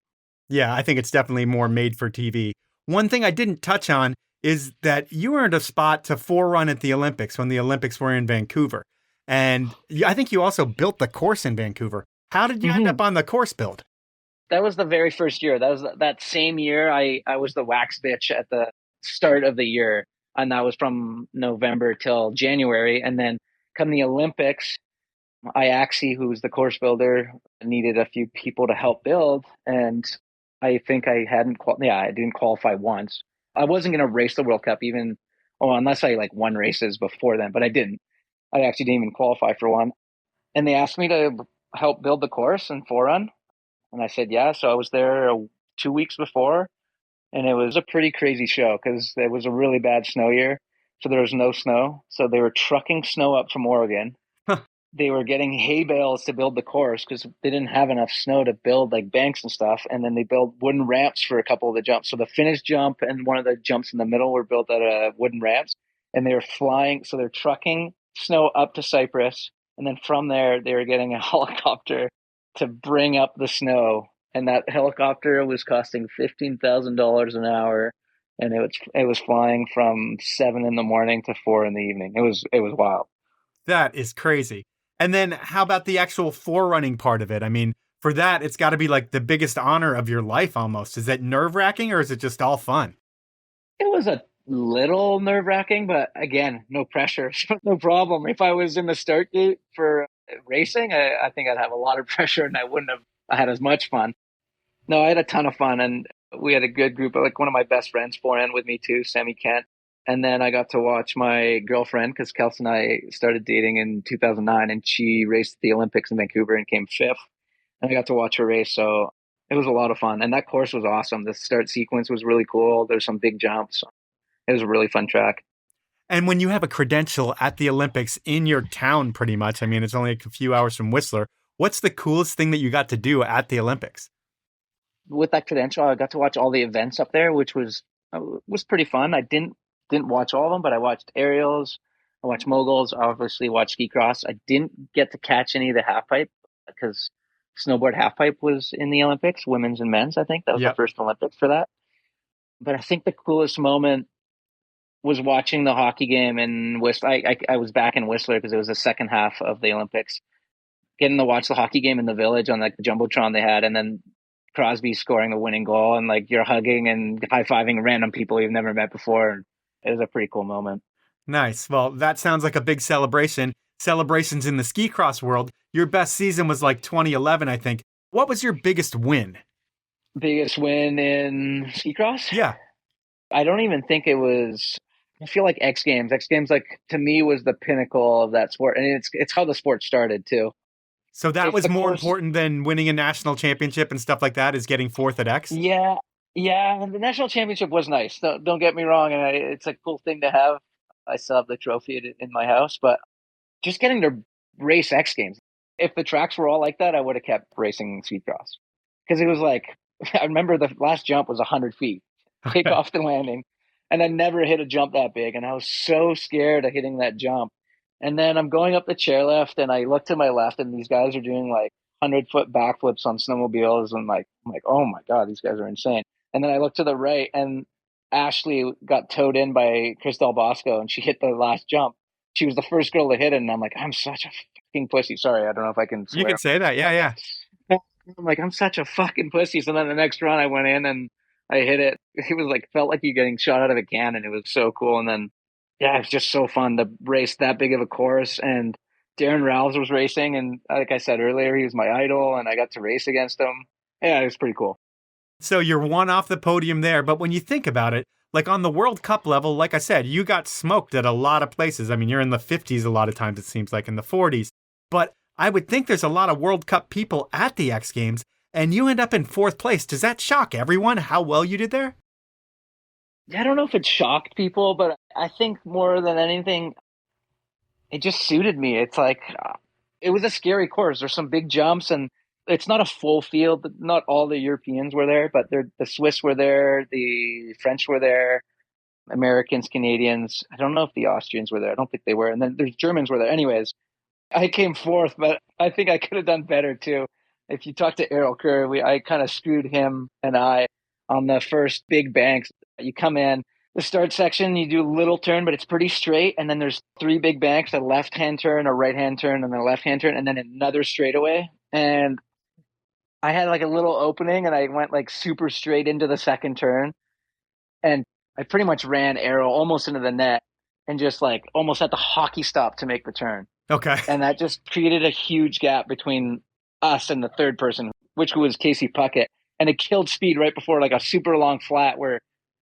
Yeah, I think it's definitely more made for TV. One thing I didn't touch on is that you earned a spot to forerun at the Olympics when the Olympics were in Vancouver. And I think you also built the course in Vancouver. How did you end up on the course build? That was the very first year. That was that same year. I was the wax bitch at the start of the year, and that was from November till January. And then come the Olympics, Iaxi, who's the course builder, needed a few people to help build, and I think I didn't qualify once. I wasn't going to race the World Cup even, unless I like won races before then, but I didn't. I actually didn't even qualify for one. And they asked me to help build the course and forerun. And I said, yeah. So I was there 2 weeks before. And it was a pretty crazy show because it was a really bad snow year. So there was no snow. So they were trucking snow up from Oregon. They were getting hay bales to build the course because they didn't have enough snow to build like banks and stuff. And then they built wooden ramps for a couple of the jumps. So the finish jump and one of the jumps in the middle were built out of wooden ramps. And they were flying. So they're trucking snow up to Cyprus. And then from there, they were getting a helicopter to bring up the snow. And that helicopter was costing $15,000 an hour. And it was flying from 7 in the morning to 4 in the evening. It was wild. That is crazy. And then how about the actual forerunning part of it? I mean, for that, it's got to be like the biggest honor of your life almost. Is that nerve-wracking or is it just all fun? It was a little nerve-wracking, but again, no pressure. No problem. If I was in the start gate for racing, I think I'd have a lot of pressure and I wouldn't have had as much fun. No, I had a ton of fun and we had a good group. Like one of my best friends flew in with me too, Sammy Kent. And then I got to watch my girlfriend because Kelsey and I started dating in 2009 and she raced at the Olympics in Vancouver and came fifth. And I got to watch her race. So it was a lot of fun. And that course was awesome. The start sequence was really cool. There's some big jumps. It was a really fun track. And when you have a credential at the Olympics in your town, pretty much, I mean, it's only a few hours from Whistler. What's the coolest thing that you got to do at the Olympics? With that credential, I got to watch all the events up there, which was pretty fun. I didn't watch all of them, but I watched aerials, I watched moguls, obviously watched ski cross. I didn't get to catch any of the half pipe because snowboard half pipe was in the Olympics, women's and men's. I think that was the first Olympics for that. But I think the coolest moment was watching the hockey game in Whistler. I was back in Whistler because it was the second half of the Olympics. Getting to watch the hockey game in the village on like the jumbotron they had, and then Crosby scoring the winning goal, and like you're hugging and high fiving random people you've never met before. It was a pretty cool moment. Nice. Well, that sounds like a big celebration. Celebrations in the ski cross world. Your best season was like 2011, I think. What was your biggest win? Biggest win in ski cross? Yeah. I don't even think it was. I feel like X Games. X Games, like to me, was the pinnacle of that sport, and it's how the sport started too. So that was more important than winning a national championship and stuff like that, is getting fourth at X? Yeah. The national championship was nice. Don't get me wrong, and it's a cool thing to have. I still have the trophy in my house, but just getting to race X Games. If the tracks were all like that, I would have kept racing ski cross because it was like I remember the last jump was 100 feet, takeoff to landing, and I never hit a jump that big, and I was so scared of hitting that jump. And then I'm going up the chairlift, and I look to my left, and these guys are doing like 100-foot backflips on snowmobiles, and I'm like, oh my god, these guys are insane. And then I look to the right, and Ashley got towed in by Cristel Bosco, and she hit the last jump. She was the first girl to hit it, and I'm like, I'm such a fucking pussy. Sorry, I don't know if I can swear. You can say that, yeah. I'm like, I'm such a fucking pussy. So then the next run, I went in and I hit it. It was like felt like you getting shot out of a cannon. It was so cool. And then yeah, it's just so fun to race that big of a course. And Darren Rowles was racing, and like I said earlier, he was my idol, and I got to race against him. Yeah, it was pretty cool. So you're one off the podium there, but when you think about it, like on the World Cup level, like I said, you got smoked at a lot of places. I mean, you're in the 50s a lot of times, it seems like, in the 40s. But I would think there's a lot of World Cup people at the X Games, and you end up in fourth place. Does that shock everyone how well you did there? I don't know if it shocked people, but I think more than anything, it just suited me. It's like, it was a scary course. There's some big jumps, and it's not a full field. Not all the Europeans were there, but the Swiss were there, the French were there, Americans, Canadians. I don't know if the Austrians were there. I don't think they were. And then there's Germans were there. Anyways, I came fourth, but I think I could have done better too. If you talk to Errol Kerr, I kind of screwed him and I on the first big banks. You come in the start section, you do a little turn, but it's pretty straight. And then there's 3 big banks, a left-hand turn, a right-hand turn, and then a left-hand turn, and then another straightaway. And I had like a little opening, and I went like super straight into the second turn. And I pretty much ran Errol almost into the net and just like almost had the hockey stop to make the turn. Okay. And that just created a huge gap between us and the third person, which was Casey Puckett. And it killed speed right before like a super long flat where,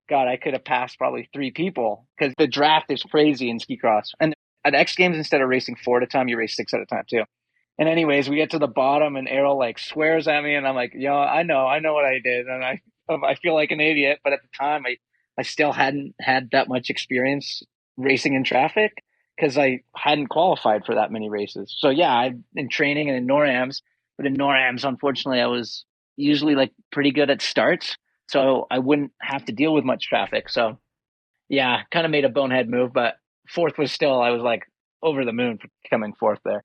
God, I could have passed probably 3 people because the draft is crazy in ski cross. And at X Games, instead of racing 4 at a time, you race 6 at a time too. And anyways, we get to the bottom and Errol like swears at me and I'm like, yo, I know what I did. And I feel like an idiot, but at the time I still hadn't had that much experience racing in traffic because I hadn't qualified for that many races. So yeah, I've been training and in NORAMs, but in NORAMs, unfortunately, I was usually like pretty good at starts, so I wouldn't have to deal with much traffic. So yeah, kind of made a bonehead move, but fourth was still, I was like over the moon for coming fourth there.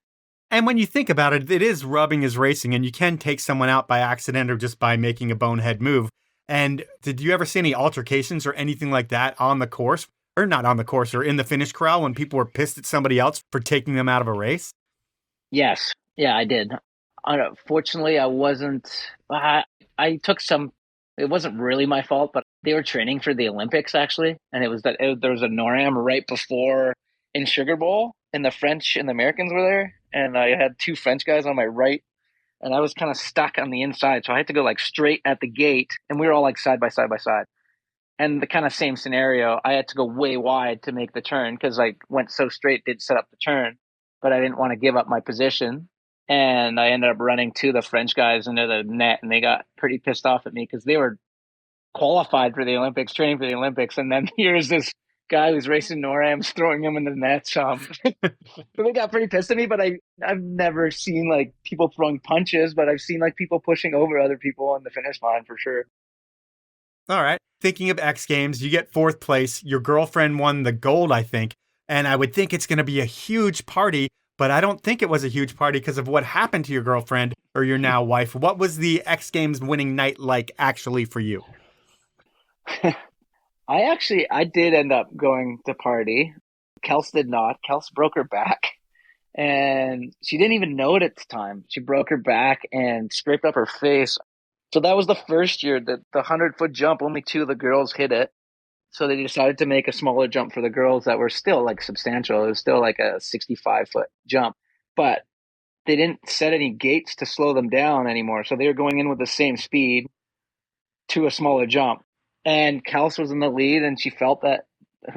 And when you think about it, it is rubbing is racing, and you can take someone out by accident or just by making a bonehead move. And did you ever see any altercations or anything like that on the course, or not on the course, or in the finish corral when people were pissed at somebody else for taking them out of a race? Yes. Yeah, I did. Unfortunately, I wasn't. I took some. It wasn't really my fault, but they were training for the Olympics actually, and it was that there was a NORAM right before in Sugar Bowl, and the French and the Americans were there, and I had two French guys on my right, and I was kind of stuck on the inside, so I had to go like straight at the gate, and we were all like side by side by side. And the kind of same scenario, I had to go way wide to make the turn because I went so straight, did set up the turn, but I didn't want to give up my position. And I ended up running to the French guys into the net, and they got pretty pissed off at me because they were qualified for the Olympics, training for the Olympics. And then here's this guy who's racing NORAMs throwing him in the nets. So they got pretty pissed at me, but I've never seen like people throwing punches, but I've seen like people pushing over other people on the finish line for sure. All right. Thinking of X Games, you get fourth place. Your girlfriend won the gold, I think. And I would think it's going to be a huge party, but I don't think it was a huge party because of what happened to your girlfriend or your now wife. What was the X Games winning night like actually for you? I did end up going to party. Kels did not. Kels broke her back, and she didn't even know it at the time. She broke her back and scraped up her face. So that was the first year that the 100-foot jump, only two of the girls hit it. So they decided to make a smaller jump for the girls that were still like substantial. It was still like a 65-foot jump, but they didn't set any gates to slow them down anymore. So they were going in with the same speed to a smaller jump. And Kels was in the lead, and she felt that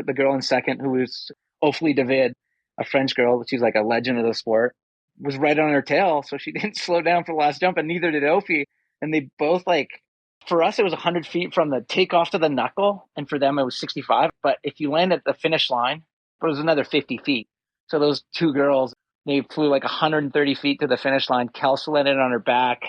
the girl in second, who was Ophélie David, a French girl, she's like a legend of the sport, was right on her tail. So she didn't slow down for the last jump, and neither did Ophi. And they both like, for us, it was 100 feet from the takeoff to the knuckle. And for them, it was 65. But if you land at the finish line, it was another 50 feet. So those two girls, they flew like 130 feet to the finish line. Kels landed on her back.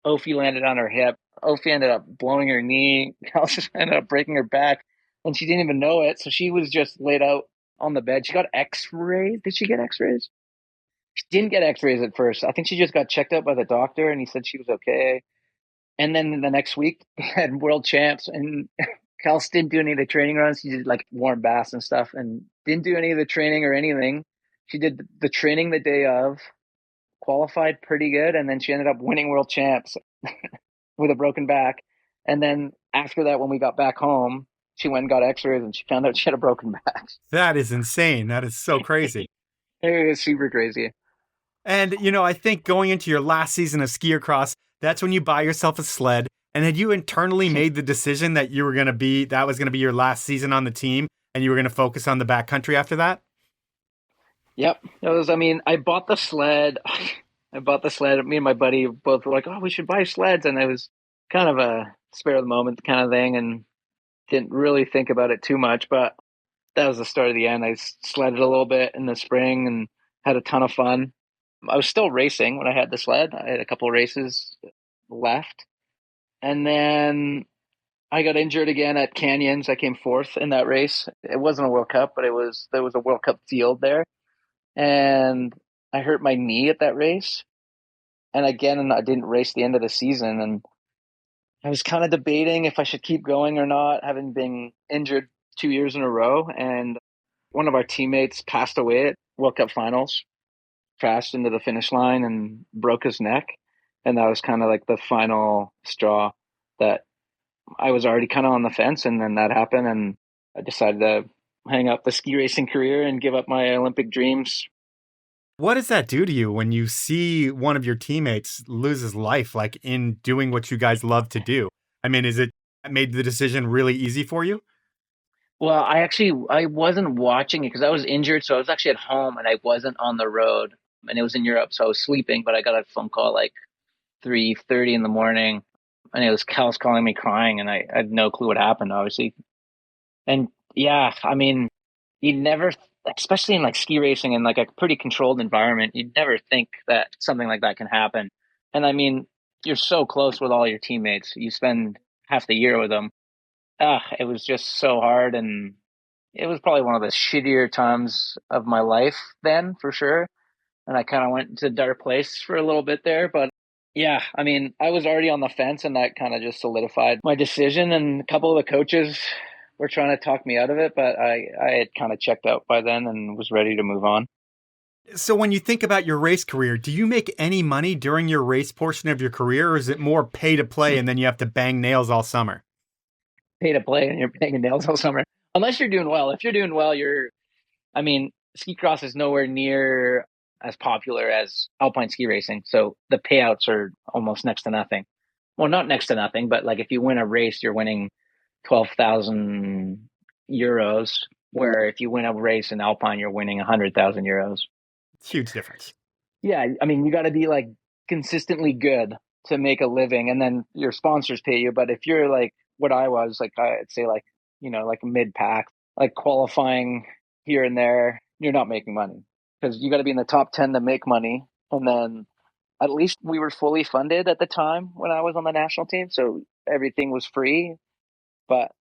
Ophi landed on her hip. Ophi ended up blowing her knee. Kels ended up breaking her back. And she didn't even know it. So she was just laid out on the bed. She got x-rays. Did she get x-rays? She didn't get x-rays at first. I think she just got checked out by the doctor, and he said she was okay. And then the next week, they had world champs, and Kels didn't do any of the training runs. She did like warm baths and stuff, and didn't do any of the training or anything. She did the training the day of, qualified pretty good, and then she ended up winning world champs with a broken back. And then after that, when we got back home, she went and got x-rays, and she found out she had a broken back. That is insane. That is so crazy. It was super crazy. And, you know, I think going into your last season of Skiercross, that's when you buy yourself a sled. And had you internally made the decision that that was going to be your last season on the team and you were going to focus on the backcountry after that? Yep. I bought the sled. Me and my buddy both were like, oh, we should buy sleds. And it was kind of a spare of the moment kind of thing, and didn't really think about it too much. But that was the start of the end. I sledded a little bit in the spring and had a ton of fun. I was still racing when I had the sled. I had a couple of races left. And then I got injured again at Canyons. I came fourth in that race. It wasn't a World Cup, but there was a World Cup field there. And I hurt my knee at that race. And again, I didn't race the end of the season. And I was kind of debating if I should keep going or not, having been injured 2 years in a row. And one of our teammates passed away at World Cup finals, crashed into the finish line and broke his neck. And that was kind of like the final straw that I was already kind of on the fence. And then that happened, and I decided to hang up the ski racing career and give up my Olympic dreams. What does that do to you when you see one of your teammates lose his life, like in doing what you guys love to do? I mean, is it made the decision really easy for you? Well, I wasn't watching it because I was injured. So I was actually at home and I wasn't on the road, and it was in Europe. So I was sleeping, but I got a phone call like 3:30 in the morning. and it was Kels calling me crying, and I had no clue what happened, obviously. And yeah, I mean, you'd never, especially in like ski racing in like a pretty controlled environment, you'd never think that something like that can happen. And I mean, you're so close with all your teammates. You spend half the year with them. It was just so hard, and it was probably one of the shittier times of my life then, for sure. And I kind of went to a dark place for a little bit there, but yeah, I mean, I was already on the fence, and that kind of just solidified my decision. And a couple of the coaches were trying to talk me out of it, but I had kind of checked out by then and was ready to move on. So when you think about your race career, do you make any money during your race portion of your career, or is it more pay to play and then you have to bang nails all summer? Pay to play, and you're banging nails all summer. Unless you're doing well. If you're doing well, I mean, ski cross is nowhere near as popular as alpine ski racing. So the payouts are almost next to nothing. Well, not next to nothing, but like if you win a race, you're winning 12,000 euros. Where if you win a race in alpine, you're winning 100,000 euros. Huge difference. Yeah, I mean, you got to be like consistently good to make a living, and then your sponsors pay you. But if you're like what I was, like I'd say like, like a mid pack, like qualifying here and there, you're not making money, because you got to be in the top 10 to make money. And then at least we were fully funded at the time when I was on the national team, so everything was free. But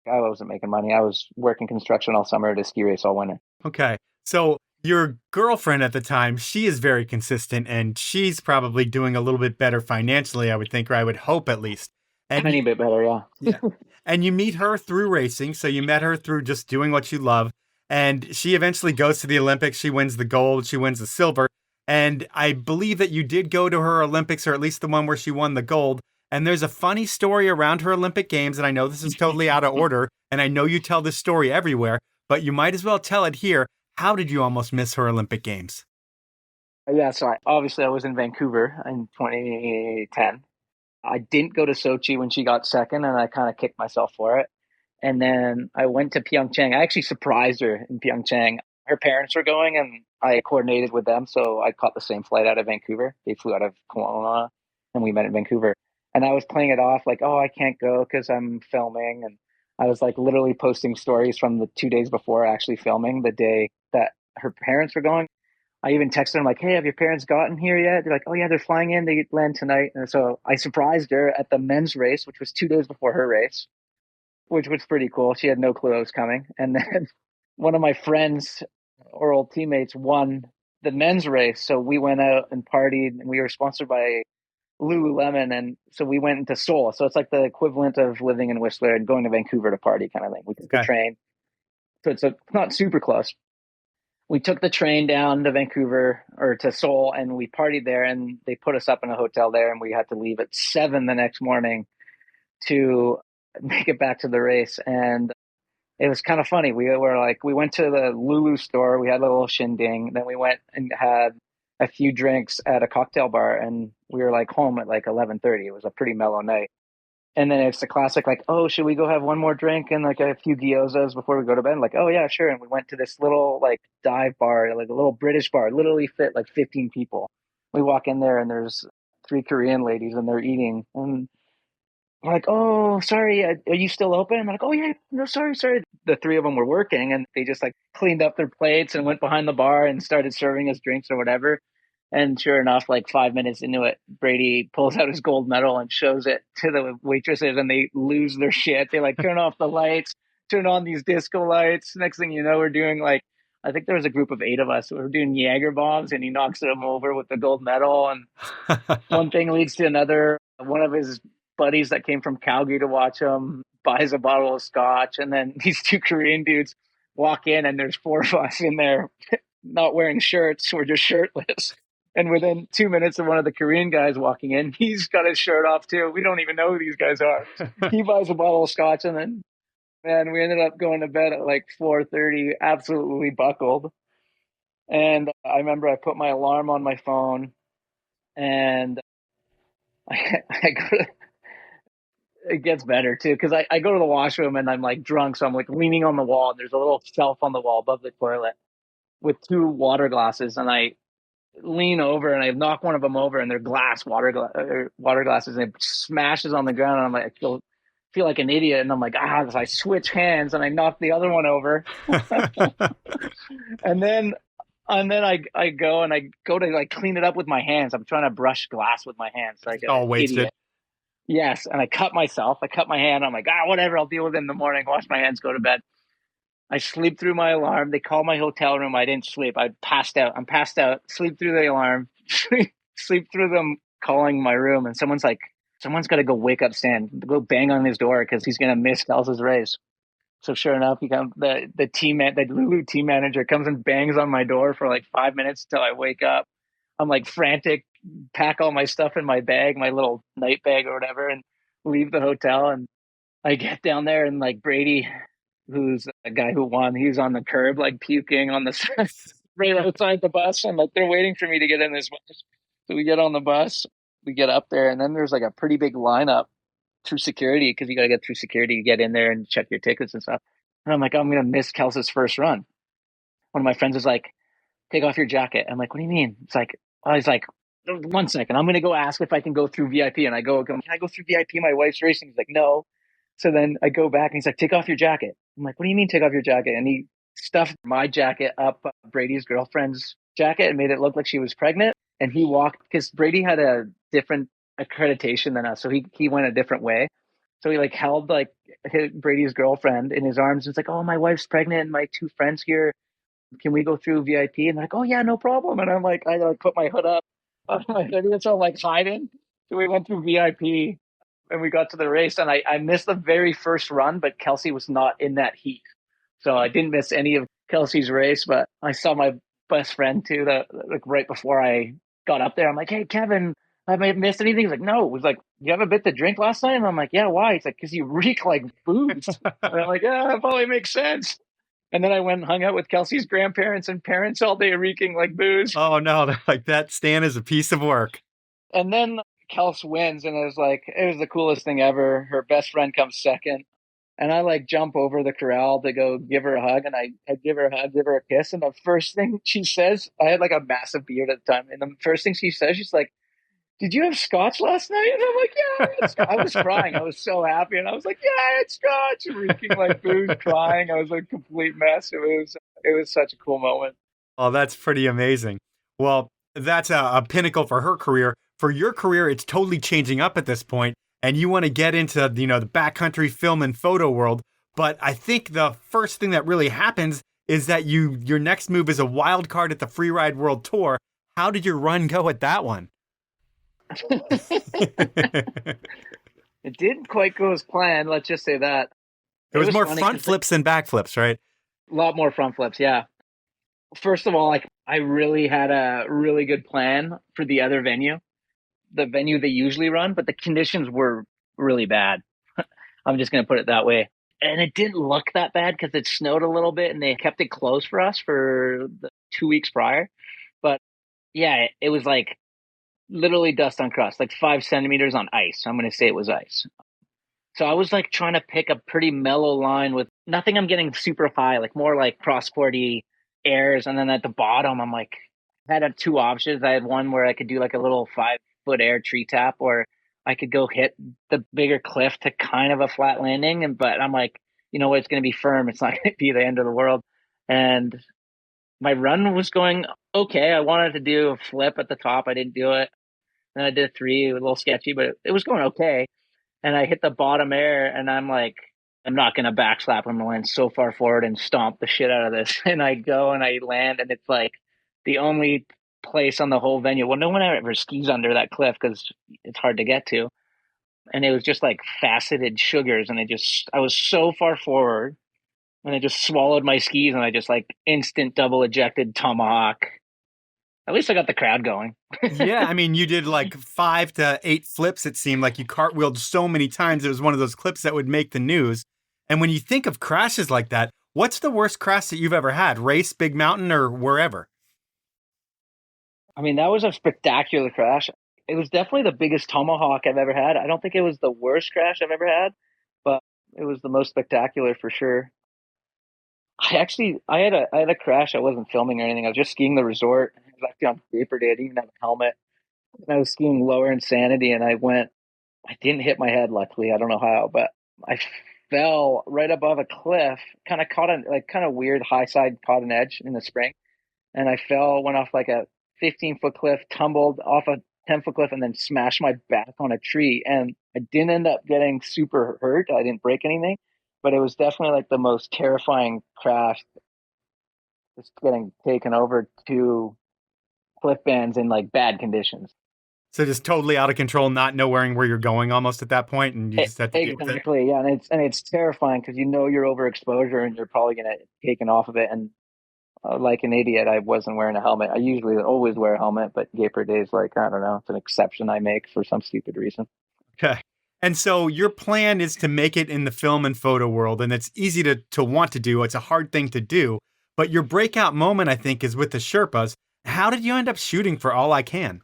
I wasn't making money. I was working construction all summer to ski race all winter. Okay. So your girlfriend at the time, she is very consistent, and she's probably doing a little bit better financially, I would think, or I would hope at least. And Tiny bit better, yeah. yeah. And you meet her through racing. So you met her through just doing what you love. And she eventually goes to the Olympics. She wins the gold. She wins the silver. And I believe that you did go to her Olympics, or at least the one where she won the gold. And there's a funny story around her Olympic Games. And I know this is totally out of order. And I know you tell this story everywhere, but you might as well tell it here. How did you almost miss her Olympic Games? Yeah, so obviously I was in Vancouver in 2010. I didn't go to Sochi when she got second, and I kind of kicked myself for it. And then I went to Pyeongchang. I actually surprised her in Pyeongchang. Her parents were going, and I coordinated with them, so I caught the same flight out of Vancouver. They flew out of Kelowna, and we met in Vancouver. And I was playing it off like, oh, I can't go because I'm filming. And I was like literally posting stories from the 2 days before actually filming the day that her parents were going. I even texted them like, hey, have your parents gotten here yet? They're like, oh, yeah, they're flying in. They land tonight. And so I surprised her at the men's race, which was 2 days before her race, which was pretty cool. She had no clue I was coming. And then one of my friends or old teammates won the men's race. So we went out and partied, and we were sponsored by Lululemon. And so we went into Seoul. So it's like the equivalent of living in Whistler and going to Vancouver to party kind of thing. We took the train. So it's not super close. We took the train down to Vancouver or to Seoul, and we partied there, and they put us up in a hotel there, and we had to leave at 7 the next morning to make it back to the race. And it was kind of funny. We went to the Lulu store. We had a little shindig. Then we went and had a few drinks at a cocktail bar, and we were like home at like 11:30. It was a pretty mellow night. And then it's the classic, like, oh, should we go have one more drink and like a few gyozas before we go to bed? Like, oh yeah, sure. And we went to this little like dive bar, like a little British bar, literally fit like 15 people. We walk in there, and there's 3 Korean ladies, and they're eating. And I'm like, oh, sorry, are you still open? I'm like, oh yeah, no, sorry. The 3 of them were working, and they just like cleaned up their plates and went behind the bar and started serving us drinks or whatever. And sure enough, like 5 minutes into it, Brady pulls out his gold medal and shows it to the waitresses, and they lose their shit. They like turn off the lights, turn on these disco lights. Next thing you know, we're doing like, I think there was a group of 8 of us. We were doing Jaeger bombs, and he knocks them over with the gold medal. And one thing leads to another. One of his buddies that came from Calgary to watch him buys a bottle of scotch. And then these 2 Korean dudes walk in, and there's 4 of us in there not wearing shirts. We're just shirtless. And within 2 minutes of one of the Korean guys walking in, he's got his shirt off too. We don't even know who these guys are. He buys a bottle of scotch, and then, man, we ended up going to bed at like 4:30, absolutely buckled. And I remember I put my alarm on my phone, and I go to, it gets better too, because I go to the washroom, and I'm like drunk, so I'm like leaning on the wall, and there's a little shelf on the wall above the toilet with 2 water glasses, and I lean over and I knock one of them over, and they're water glasses, and it smashes on the ground. And I'm like, feel like an idiot. And I'm like, so I switch hands and I knock the other one over. And then I go to like clean it up with my hands. I'm trying to brush glass with my hands like an wasted. idiot. Yes, and I cut myself. I cut my hand. I'm like, whatever. I'll deal with it in the morning. Wash my hands, go to bed. I sleep through my alarm. They call my hotel room. I didn't sleep. I passed out. I'm passed out. Sleep through the alarm. Sleep through them calling my room. And someone's got to go wake up Stan. Go bang on his door because he's gonna miss Kels's race. So sure enough, the Lulu team manager comes and bangs on my door for like 5 minutes till I wake up. I'm like frantic, pack all my stuff in my bag, my little night bag or whatever, and leave the hotel. And I get down there, and like Brady, who's a guy who won, he's on the curb, like puking on the right outside the bus. And like, they're waiting for me to get in this bus. So we get on the bus, we get up there, and then there's like a pretty big lineup through security, because you got to get through security to get in there and check your tickets and stuff. And I'm like, I'm going to miss Kelsey's first run. One of my friends is like, take off your jacket. I'm like, what do you mean? He's like, 1 second, I'm going to go ask if I can go through VIP. And I go, can I go through VIP? My wife's racing. He's like, no. So then I go back and he's like, take off your jacket. I'm like, what do you mean take off your jacket? And he stuffed my jacket up Brady's girlfriend's jacket and made it look like she was pregnant. And he walked, because Brady had a different accreditation than us. So he went a different way. So he like held like Brady's girlfriend in his arms. And it's like, oh, my wife's pregnant and my two friends here. Can we go through VIP? And they're like, oh yeah, no problem. And I'm like, I like put my hood up on my hoodie, so I'm like hiding. So we went through VIP and we got to the race, and I missed the very first run, but Kelsey was not in that heat. So I didn't miss any of Kelsey's race, but I saw my best friend too, that like right before I got up there. I'm like, hey, Kevin, I may have missed anything. He's like, no. It was like, you have a bit to drink last night? And I'm like, yeah, why? He's like, because you reek like booze. And I'm like, yeah, that probably makes sense. And then I went and hung out with Kelsey's grandparents and parents all day, reeking like booze. Oh no, like that Stan is a piece of work. And then Kels wins, and it was the coolest thing ever. Her best friend comes second. And I like jump over the corral to go give her a hug, and I give her a hug, give her a kiss. And the first thing she says, I had like a massive beard at the time. And the first thing she says, she's like, did you have scotch last night? And I'm like, yeah, I was crying. I was so happy. And I was like, yeah, I had scotch, reeking like booze, crying. I was a complete mess. It was such a cool moment. Oh, that's pretty amazing. Well, that's a pinnacle for her career. For your career, it's totally changing up at this point, and you want to get into, the backcountry film and photo world. But I think the first thing that really happens is that your next move is a wild card at the Freeride World Tour. How did your run go at that one? It didn't quite go as planned. Let's just say that. It was more front flips than back flips, right? A lot more front flips, yeah. First of all, like, I really had a really good plan for the other venue, the venue they usually run, but the conditions were really bad. I'm just going to put it that way. And it didn't look that bad because it snowed a little bit and they kept it closed for us for the 2 weeks prior. But yeah, it was like literally dust on crust, like 5 centimeters on ice. I'm going to say it was ice. So I was like trying to pick a pretty mellow line with nothing I'm getting super high, like more like cross-sporty airs. And then at the bottom, I'm like, I had 2 options. I had one where I could do like a little 5-foot air tree tap, or I could go hit the bigger cliff to kind of a flat landing. But I'm like, you know what? It's going to be firm. It's not going to be the end of the world. And my run was going okay. I wanted to do a flip at the top. I didn't do it. And I did a 3. It was a little sketchy, but it was going okay. And I hit the bottom air, and I'm like, I'm not going to backslap. I'm going to land so far forward and stomp the shit out of this. And I go and I land, and it's like the only place on the whole venue. Well, no one ever skis under that cliff because it's hard to get to. And it was just like faceted sugars. And I was so far forward, and I just swallowed my skis, and I just like instant double ejected tomahawk. At least I got the crowd going. Yeah, I mean, you did like 5 to 8 flips, it seemed like you cartwheeled so many times. It was one of those clips that would make the news. And when you think of crashes like that, what's the worst crash that you've ever had? Race, Big Mountain, or wherever? I mean, that was a spectacular crash. It was definitely the biggest tomahawk I've ever had. I don't think it was the worst crash I've ever had, but it was the most spectacular for sure. I had a crash. I wasn't filming or anything. I was just skiing the resort. was actually on paper day. I didn't even have a helmet. And I was skiing lower Insanity, and I didn't hit my head, luckily. I don't know how, but I fell right above a cliff, kind of caught kind of weird high side, caught an edge in the spring. And I fell, went off like a 15-foot cliff, tumbled off a 10-foot cliff, and then smashed my back on a tree. And I didn't end up getting super hurt. I didn't break anything, but it was definitely like the most terrifying crash. Just getting taken over to cliff bands in like bad conditions. So just totally out of control, not knowing where you're going almost at that point, and you just have to deal with it. Exactly, yeah, and it's terrifying because you know you're overexposure and you're probably gonna get taken off of it. And like an idiot, I wasn't wearing a helmet. I usually always wear a helmet, but Gaper Days, like, I don't know, it's an exception I make for some stupid reason. Okay. And so your plan is to make it in the film and photo world, and it's easy to want to do. It's a hard thing to do. But your breakout moment, I think, is with the Sherpas. How did you end up shooting for All I Can?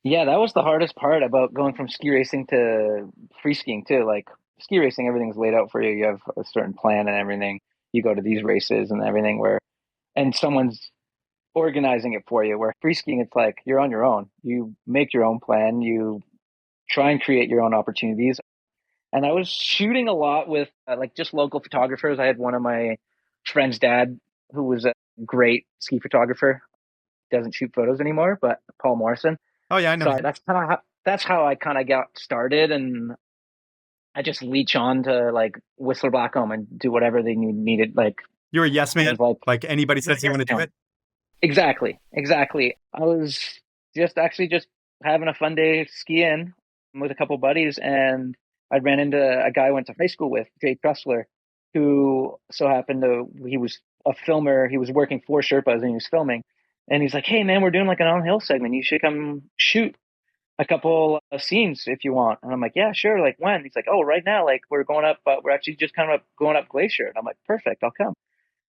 Yeah, that was the hardest part about going from ski racing to free skiing too. Like ski racing, everything's laid out for you. You have a certain plan and everything. You go to these races and everything and someone's organizing it for you. Where free skiing, it's like you're on your own. You make your own plan. You try and create your own opportunities. And I was shooting a lot with like just local photographers. I had one of my friend's dad who was a great ski photographer. Doesn't shoot photos anymore, but Paul Morrison. Oh yeah, I know. So that's how I kind of got started, and I just leech on to like Whistler Blackcomb and do whatever they needed. Like you're a yes man. Like anybody says they want to do it. Exactly. I was just having a fun day skiing with a couple buddies, and I ran into a guy I went to high school with, Jay Trussler, who so happened he was a filmer. He was working for Sherpas and he was filming. And he's like, hey, man, we're doing like an on-hill segment. You should come shoot a couple of scenes if you want. And I'm like, yeah, sure. Like when? He's like, oh, right now, like we're going up, but we're actually just kind of going up Glacier. And I'm like, perfect, I'll come.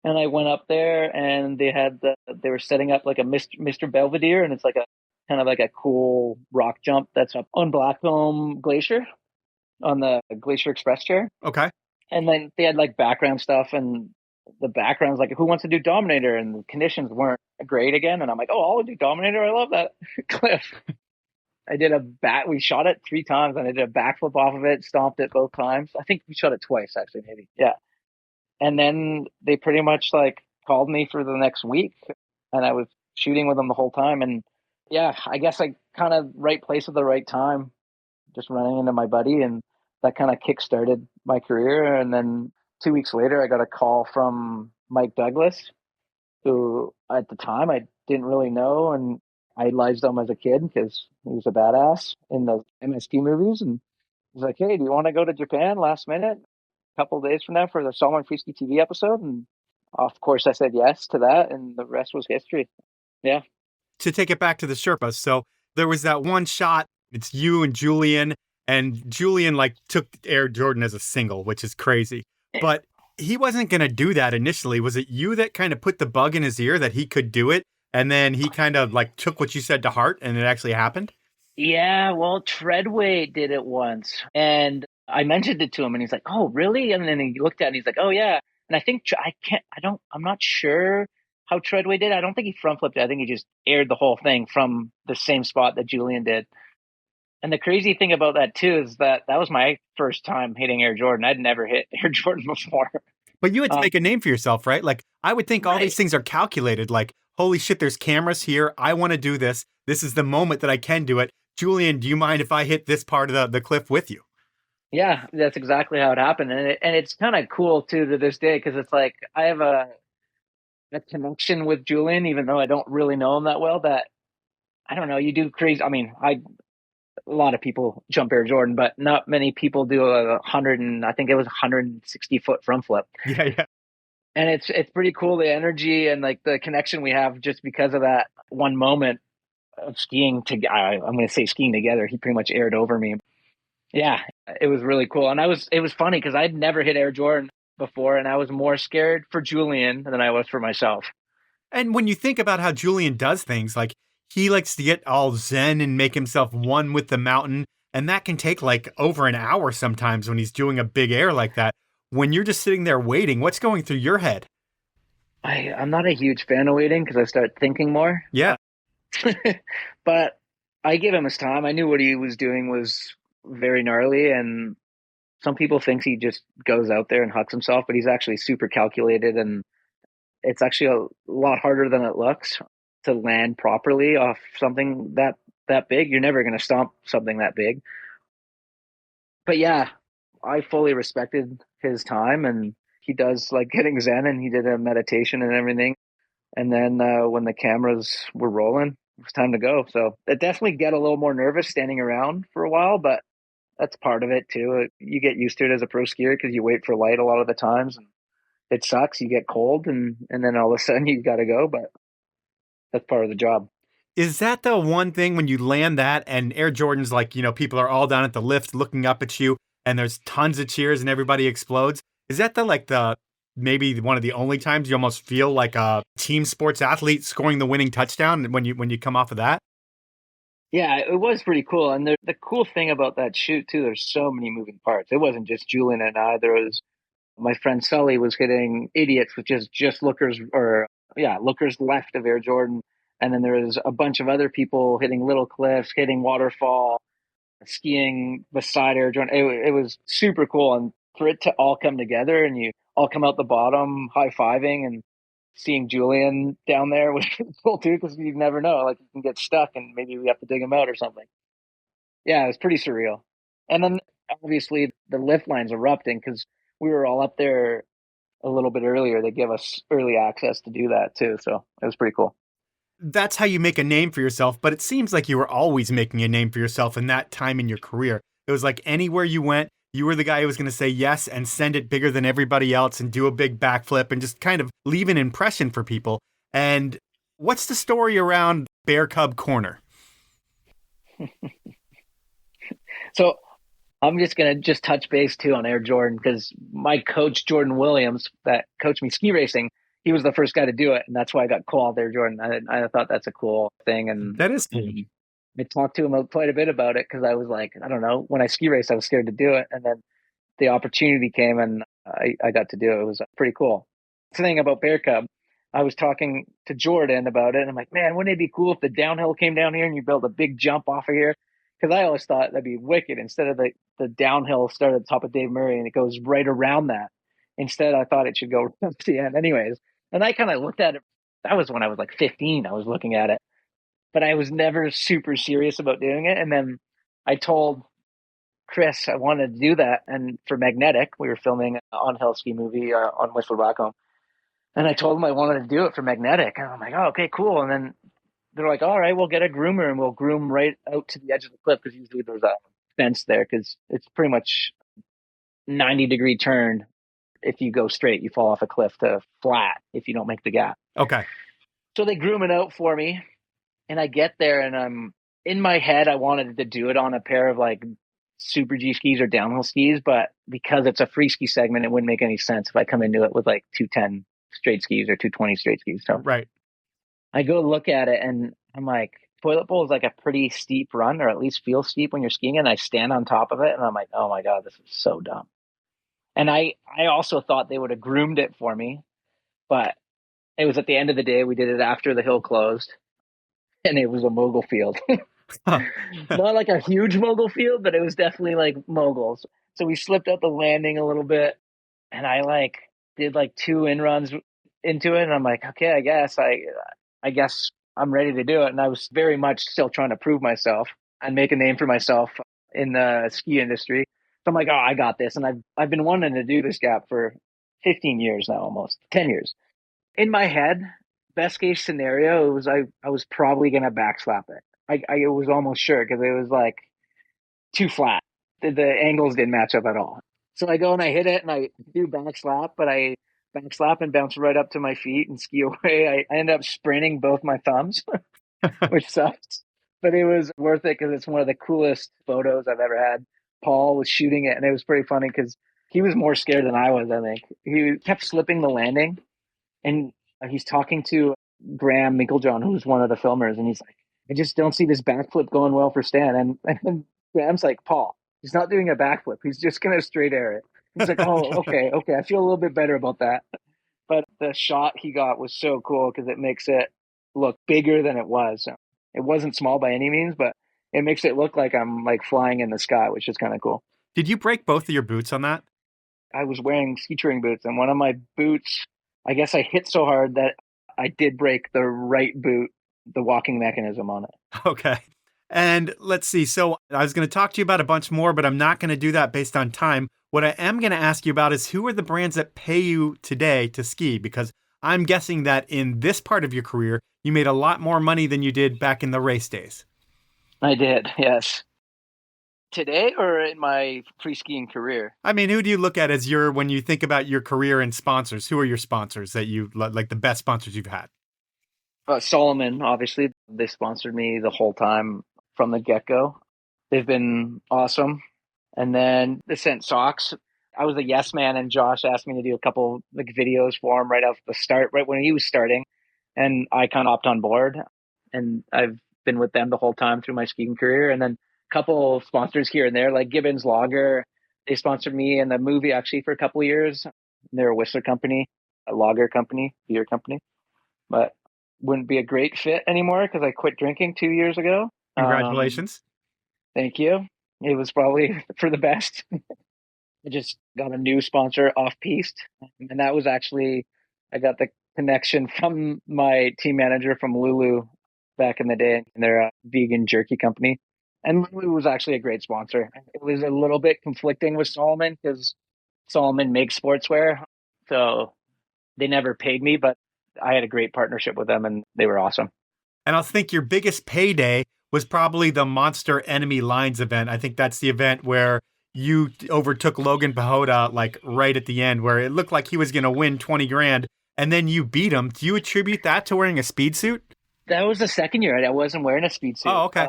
And I went up there and they were setting up like a Mr. Belvedere. And it's like a kind of like a cool rock jump that's up on Blackcomb Glacier on the Glacier Express chair. Okay. And then they had like background stuff, and the background's like, who wants to do Dominator? And the conditions weren't great again. And I'm like, oh, I'll do Dominator. I love that cliff. I did we shot it 3 times, and I did a backflip off of it, stomped it both times. I think we shot it twice, actually, maybe. Yeah. And then they pretty much like called me for the next week, and I was shooting with them the whole time. And yeah, I guess I kind of right place at the right time, just running into my buddy, and that kind of kick-started my career. And then 2 weeks later, I got a call from Mike Douglas, who at the time I didn't really know, and I idolized him as a kid because he was a badass in the MST movies. And he's like, hey, do you want to go to Japan last minute, a couple of days from now, for the Salmon Freeski TV episode? And of course I said yes to that, and the rest was history. Yeah. To take it back to the Sherpas, so there was that one shot, it's you and Julian like took Air Jordan as a single, which is crazy. But he wasn't going to do that initially. Was it you that kind of put the bug in his ear that he could do it? And then he kind of like took what you said to heart, and it actually happened? Yeah, well, Treadway did it once, and I mentioned it to him, and he's like, oh, really? And then he looked at it and he's like, oh yeah. And I think I'm not sure how Treadway did. I don't think he front flipped it. I think he just aired the whole thing from the same spot that Julian did. And the crazy thing about that too is that was my first time hitting Air Jordan. I'd never hit Air Jordan before. But you had to make a name for yourself, right? Like, I would think all these things are calculated. Like, holy shit, there's cameras here. I want to do this. This is the moment that I can do it. Julian, do you mind if I hit this part of the cliff with you? Yeah, that's exactly how it happened. And it's kind of cool too to this day, because it's like I have a connection with Julian, even though I don't really know him that well, that I don't know, you do crazy. I mean, a lot of people jump Air Jordan, but not many people do I think it was 160-foot front flip. Yeah. And it's pretty cool, the energy and like the connection we have just because of that one moment of skiing I'm going to say skiing together. He pretty much aired over me. Yeah, it was really cool. And it was funny because I'd never hit Air Jordan before, and I was more scared for Julian than I was for myself. And when you think about how Julian does things, like he likes to get all zen and make himself one with the mountain. And that can take like over an hour sometimes when he's doing a big air like that. When you're just sitting there waiting, what's going through your head? I'm not a huge fan of waiting because I start thinking more. Yeah. But I give him his time. I knew what he was doing was very gnarly, and some people think he just goes out there and hucks himself, but he's actually super calculated, and it's actually a lot harder than it looks to land properly off something that big. You're never going to stomp something that big. But yeah, I fully respected his time, and he does like getting zen, and he did a meditation and everything. And then when the cameras were rolling, it was time to go. So it definitely get a little more nervous standing around for a while, but that's part of it too. You get used to it as a pro skier because you wait for light a lot of the times, and it sucks. You get cold, and then all of a sudden you got to go, but that's part of the job. Is that the one thing when you land that and Air Jordan's like, people are all down at the lift looking up at you and there's tons of cheers and everybody explodes? Is that the maybe one of the only times you almost feel like a team sports athlete scoring the winning touchdown when you come off of that? Yeah, it was pretty cool. And the cool thing about that shoot too, there's so many moving parts. It wasn't just Julian and I. There was my friend Sully was hitting idiots, which is just lookers lookers left of Air Jordan. And then there was a bunch of other people hitting little cliffs, hitting waterfall, skiing beside Air Jordan. It was super cool. And for it to all come together and you all come out the bottom high fiving and seeing Julian down there was cool too, because you never know. Like you can get stuck and maybe we have to dig him out or something. Yeah, it was pretty surreal. And then obviously the lift lines erupting because we were all up there a little bit earlier. They gave us early access to do that too. So it was pretty cool. That's how you make a name for yourself, but it seems like you were always making a name for yourself in that time in your career. It was like anywhere you went, you were the guy who was going to say yes and send it bigger than everybody else and do a big backflip and just kind of leave an impression for people. And what's the story around Bear Cub Corner? So I'm just going to just touch base too on Air Jordan because my coach, Jordan Williams, that coached me ski racing, he was the first guy to do it. And that's why I got called Air Jordan. I thought that's a cool thing. And That is cool. I talked to him quite a bit about it because I was like, I don't know, when I ski race, I was scared to do it. And then the opportunity came and I got to do it. It was pretty cool. The thing about Bear Cub, I was talking to Jordan about it. And I'm like, man, wouldn't it be cool if the downhill came down here and you built a big jump off of here? Because I always thought that'd be wicked. Instead of the downhill start at the top of Dave Murray and it goes right around that. Instead, I thought it should go up to the end. Anyways, and I kind of looked at it. That was when I was like 15. I was looking at it, but I was never super serious about doing it. And then I told Chris I wanted to do that. And for Magnetic, we were filming an on-hill ski movie on Whistler Blackcomb. And I told him I wanted to do it for Magnetic. And I'm like, oh, okay, cool. And then they're like, all right, we'll get a groomer and we'll groom right out to the edge of the cliff because usually there's a fence there because it's pretty much 90-degree turn. If you go straight, you fall off a cliff to flat if you don't make the gap. Okay. So they groom it out for me. And I get there and I'm in my head, I wanted to do it on a pair of like super G skis or downhill skis. But because it's a free ski segment, it wouldn't make any sense if I come into it with like 210 straight skis or 220 straight skis. So Right. I go look at it and I'm like, toilet bowl is like a pretty steep run, or at least feels steep when you're skiing. And I stand on top of it and I'm like, oh my God, this is so dumb. And I also thought they would have groomed it for me, but it was at the end of the day. We did it after the hill closed and it was a mogul field. Not like a huge mogul field, but it was definitely like moguls. So we slipped out the landing a little bit and I like did like 2 in runs into it. And I'm like, okay, I guess I'm ready to do it. And I was very much still trying to prove myself and make a name for myself in the ski industry. So I'm like, oh, I got this. And I've been wanting to do this gap for 15 years now, almost 10 years. In my head, best case scenario, it was I was probably going to backslap it. I was almost sure because it was like too flat. The angles didn't match up at all. So I go and I hit it and I do backslap, but I backslap and bounce right up to my feet and ski away. I end up spraining both my thumbs, which sucks, but it was worth it because it's one of the coolest photos I've ever had. Paul was shooting it and it was pretty funny because he was more scared than I was, I think. He kept slipping the landing and he's talking to Graham Minklejohn, who's one of the filmers, and he's like, I just don't see this backflip going well for Stan. And Graham's like, Paul, he's not doing a backflip. He's just going to straight air it. He's like, oh, okay. I feel a little bit better about that. but the shot he got was so cool because it makes it look bigger than it was. It wasn't small by any means, but it makes it look like I'm like flying in the sky, which is kind of cool. Did you break both of your boots on that? I was wearing ski touring boots, and one of my boots, I guess I hit so hard that I did break the right boot, the walking mechanism on it. Okay. And let's see. So I was going to talk to you about a bunch more, but I'm not going to do that based on time. What I am going to ask you about is who are the brands that pay you today to ski? Because I'm guessing that in this part of your career, you made a lot more money than you did back in the race days. I did, yes. Today or in my free skiing career? I mean, who do you look at as when you think about your career and sponsors? Who are your sponsors that you like, the best sponsors you've had? Solomon, obviously. They sponsored me the whole time from the get-go. They've been awesome. And then they sent socks. I was a yes man, and Josh asked me to do a couple like videos for him right off the start, right when he was starting. And I kind of hopped on board. And I've been with them the whole time through my skiing career. And then couple of sponsors here and there, like Gibbons Lager. They sponsored me in the movie actually for a couple of years. They're a Whistler company, a lager company, beer company, but wouldn't be a great fit anymore because I quit drinking 2 years ago. Congratulations. Thank you. It was probably for the best. I just got a new sponsor off piste, and that was actually, I got the connection from my team manager from Lulu back in the day, and they're a vegan jerky company. And Lulu was actually a great sponsor. It was a little bit conflicting with Solomon because Solomon makes sportswear. So they never paid me, but I had a great partnership with them and they were awesome. And I think your biggest payday was probably the Monster Enemy Lines event. I think that's the event where you overtook Logan Pahota like right at the end, where it looked like he was going to win 20 grand and then you beat him. Do you attribute that to wearing a speed suit? That was the second year. I wasn't wearing a speed suit. Oh, okay.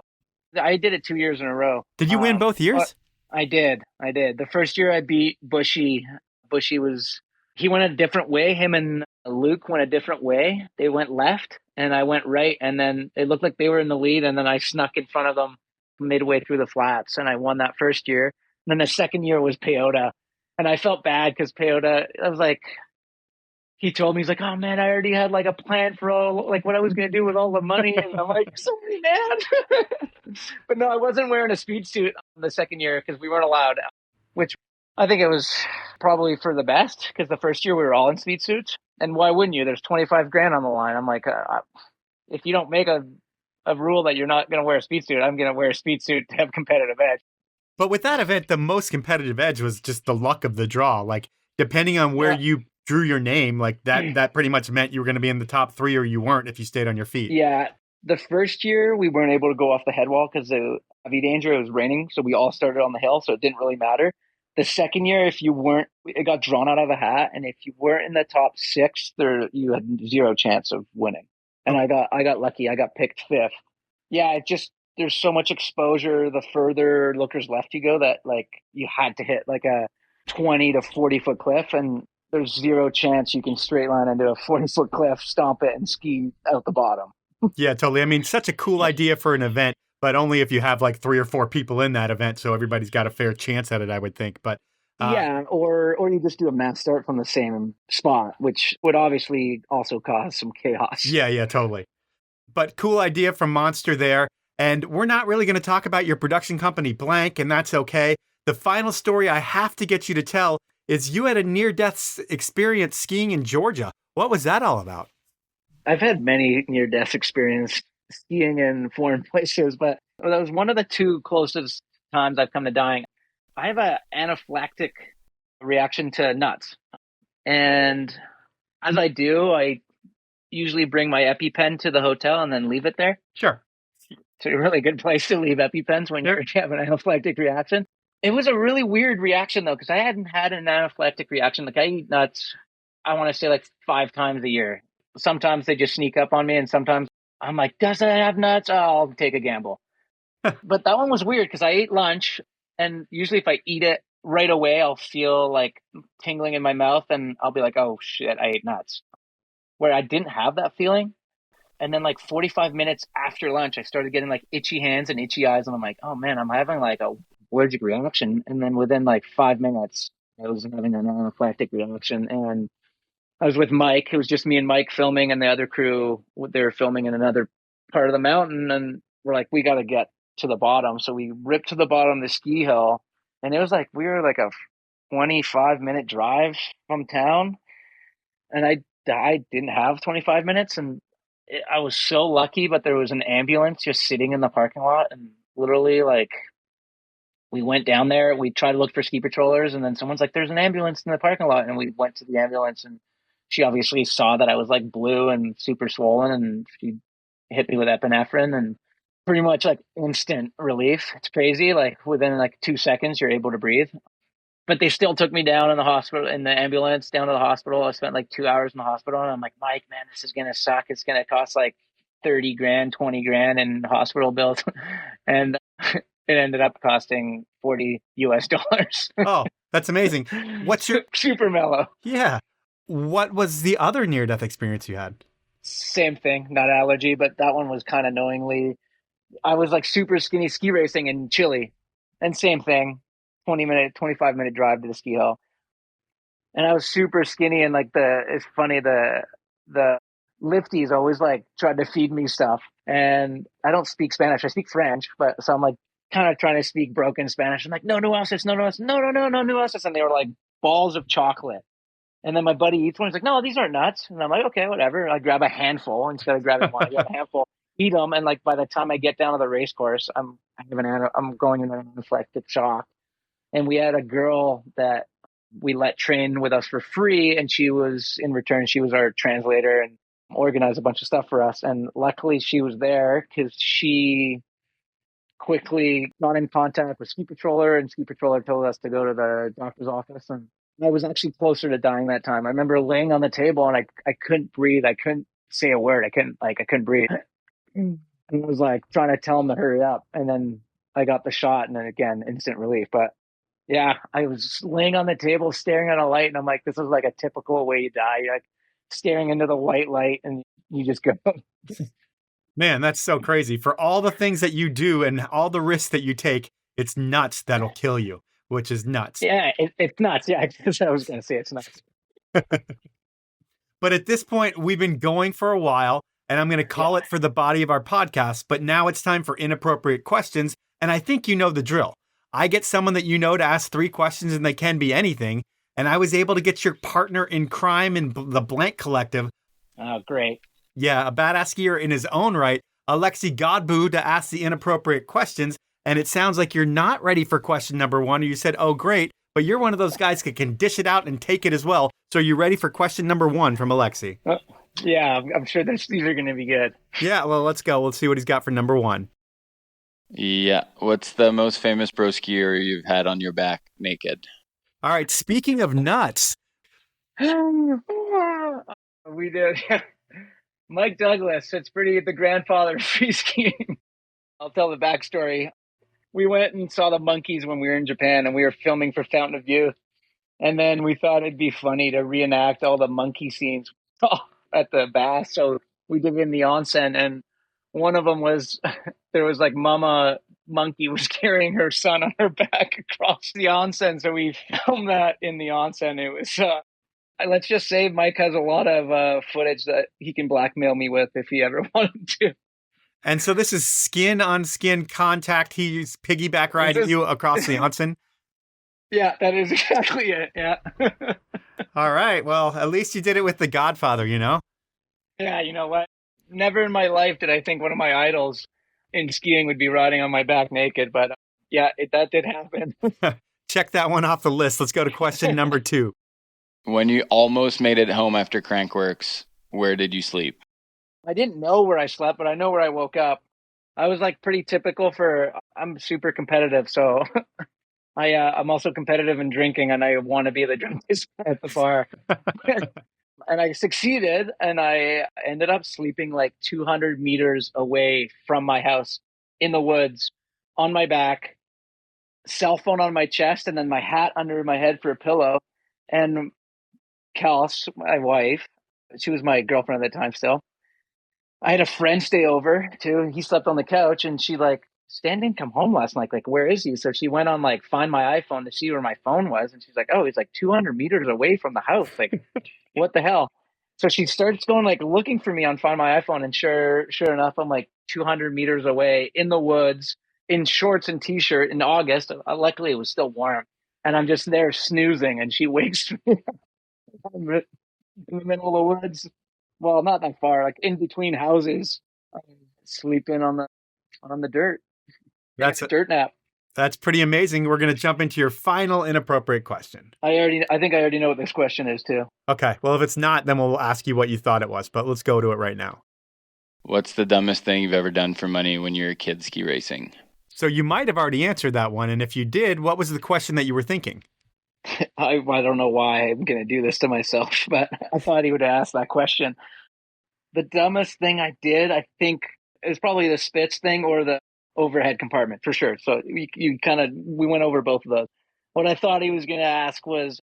I did it 2 years in a row. Did you win both years? I did. The first year I beat Bushy. He went a different way. Him and Luke went a different way. They went left and I went right. And then it looked like they were in the lead. And then I snuck in front of them midway through the flats and I won that first year. And then the second year was Payota. And I felt bad because Payota, I was like, he told me, he's like, oh man, I already had like a plan for all, like what I was going to do with all the money. And I'm like, sorry, man. But no, I wasn't wearing a speed suit the second year because we weren't allowed, which I think it was probably for the best because the first year we were all in speed suits. And why wouldn't you? There's 25 grand on the line. I'm like, if you don't make a rule that you're not going to wear a speed suit, I'm going to wear a speed suit to have competitive edge. But with that event, the most competitive edge was just the luck of the draw. Like depending on where you drew your name, like that pretty much meant you were going to be in the top three or you weren't if you stayed on your feet. Yeah. The first year we weren't able to go off the head wall because of heavy danger. It was raining. So we all started on the hill. So it didn't really matter. The second year, if you weren't, it got drawn out of a hat. And if you weren't in the top six, you had zero chance of winning. And I got lucky. I got picked fifth. Yeah. There's so much exposure. The further lookers left you go that like you had to hit like a 20 to 40 foot cliff and there's zero chance you can straight line into a 40-foot cliff, stomp it, and ski out the bottom. Yeah, totally. I mean, such a cool idea for an event, but only if you have like 3 or 4 people in that event, so everybody's got a fair chance at it, I would think. But yeah, or you just do a mass start from the same spot, which would obviously also cause some chaos. Yeah, totally. But cool idea from Monster there. And we're not really going to talk about your production company, Blank, and that's okay. The final story I have to get you to tell is you had a near-death experience skiing in Georgia. What was that all about? I've had many near-death experiences skiing in foreign places, but that was one of the 2 closest times I've come to dying. I have an anaphylactic reaction to nuts. And as I do, I usually bring my EpiPen to the hotel and then leave it there. Sure. It's a really good place to leave EpiPens when you have an anaphylactic reaction. It was a really weird reaction, though, because I hadn't had an anaphylactic reaction. Like, I eat nuts, I want to say, like 5 times a year. Sometimes they just sneak up on me, and sometimes I'm like, does it have nuts? Oh, I'll take a gamble. But that one was weird because I ate lunch, and usually if I eat it right away, I'll feel like tingling in my mouth, and I'll be like, oh, shit, I ate nuts. Where I didn't have that feeling. And then like 45 minutes after lunch, I started getting like itchy hands and itchy eyes, and I'm like, oh, man, I'm having like a allergic reaction. And then within like 5 minutes, I was having an anaphylactic reaction. And I was with Mike. It was just me and Mike filming, and the other crew, they were filming in another part of the mountain. And we're like, we got to get to the bottom. So we ripped to the bottom of the ski hill. And it was like, we were like a 25-minute drive from town. And I didn't have 25 minutes. And I was so lucky, but there was an ambulance just sitting in the parking lot. And literally, like, we went down there. We tried to look for ski patrollers. And then someone's like, there's an ambulance in the parking lot. And we went to the ambulance, and she obviously saw that I was like blue and super swollen, and she hit me with epinephrine and pretty much like instant relief. It's crazy. Like within like 2 seconds, you're able to breathe. But they still took me down in the hospital, in the ambulance, down to the hospital. I spent like 2 hours in the hospital, and I'm like, Mike, man, this is going to suck. It's going to cost like 30 grand, 20 grand in hospital bills. And it ended up costing $40. Oh, that's amazing. What's your super mellow? Yeah. What was the other near-death experience you had? Same thing, not allergy, but that one was kind of knowingly. I was like super skinny ski racing in Chile, and same thing, 25-minute drive to the ski hill. And I was super skinny, and like it's funny, the lifties always like tried to feed me stuff, and I don't speak Spanish. I speak French, but so I'm like kind of trying to speak broken Spanish. I'm like, no nuances, no nuances, no nuances, and they were like balls of chocolate. And then my buddy eats one. He's like, no, these aren't nuts. And I'm like, okay, whatever. And I grab a handful instead of grabbing one. I grab a handful, eat them. And like by the time I get down to the race course, I'm going in an anaphylactic shock. And we had a girl that we let train with us for free. And she was, in return, she was our translator and organized a bunch of stuff for us. And luckily she was there because she quickly got in contact with ski patroller, and ski patroller told us to go to the doctor's office. And I was actually closer to dying that time. I remember laying on the table, and I couldn't breathe. I couldn't say a word. I couldn't breathe. And I was like trying to tell him to hurry up. And then I got the shot, and then again, instant relief. But yeah, I was laying on the table staring at a light, and I'm like, this is like a typical way you die. You're like staring into the white light, and you just go. Man, that's so crazy. For all the things that you do and all the risks that you take, it's nuts that'll kill you, which is nuts. Yeah, it's nuts. Yeah, I was going to say it's nuts. But at this point, we've been going for a while, and I'm going to call it for the body of our podcast. But now it's time for inappropriate questions. And I think you know the drill. I get someone that you know to ask 3 questions, and they can be anything. And I was able to get your partner in crime in the Blank Collective. Oh, great. Yeah, a badass skier in his own right, Alexi Godbout, to ask the inappropriate questions. And it sounds like you're not ready for question number 1. Or you said, oh, great. But you're one of those guys that can dish it out and take it as well. So are you ready for question number 1 from Alexi? Yeah, I'm sure these are going to be good. Yeah, well, let's go. Let's see what he's got for number 1. Yeah. What's the most famous pro skier you've had on your back naked? All right. Speaking of nuts. We did. Mike Douglas. It's the grandfather of free skiing. I'll tell the backstory. We went and saw the monkeys when we were in Japan, and we were filming for Fountain of Youth. And then we thought it'd be funny to reenact all the monkey scenes at the bath. So we did it in the onsen, and one of them was, there was like Mama Monkey was carrying her son on her back across the onsen. So we filmed that in the onsen. It was, let's just say Mike has a lot of footage that he can blackmail me with if he ever wanted to. And so this is skin on skin contact. He's piggyback riding you across the onsen. Yeah, that is exactly it. Yeah. All right. Well, at least you did it with the Godfather, you know? Yeah, you know what? Never in my life did I think one of my idols in skiing would be riding on my back naked. But yeah, that did happen. Check that one off the list. Let's go to question number 2. When you almost made it home after Crankworks, where did you sleep? I didn't know where I slept, but I know where I woke up. I was like pretty typical I'm super competitive. So I'm also competitive in drinking, and I want to be the drunkest at the bar. And I succeeded, and I ended up sleeping like 200 meters away from my house in the woods on my back, cell phone on my chest, and then my hat under my head for a pillow. And Kels, my wife, she was my girlfriend at the time still. I had a friend stay over too. He slept on the couch, and she like, Stan didn't come home last night. Like, where is he? So she went on like Find My iPhone to see where my phone was. And she's like, oh, he's like 200 meters away from the house. Like, what the hell? So she starts going like looking for me on Find My iPhone, and sure enough, I'm like 200 meters away in the woods in shorts and t-shirt in August. Luckily, it was still warm, and I'm just there snoozing, and she wakes me up in the middle of the woods. Well, not that far, like in between houses, sleeping on the dirt. That's A dirt nap. That's pretty amazing. We're going to jump into your final inappropriate question. I think I already know what this question is too. Okay. Well, if it's not, then we'll ask you what you thought it was, but let's go to it right now. What's the dumbest thing you've ever done for money when you're a kid ski racing? So you might have already answered that one. And if you did, what was the question that you were thinking? I don't know why I'm going to do this to myself, but I thought he would ask that question. The dumbest thing I did, I think, is probably the Spitz thing or the overhead compartment for sure. So we went over both of those. What I thought he was going to ask was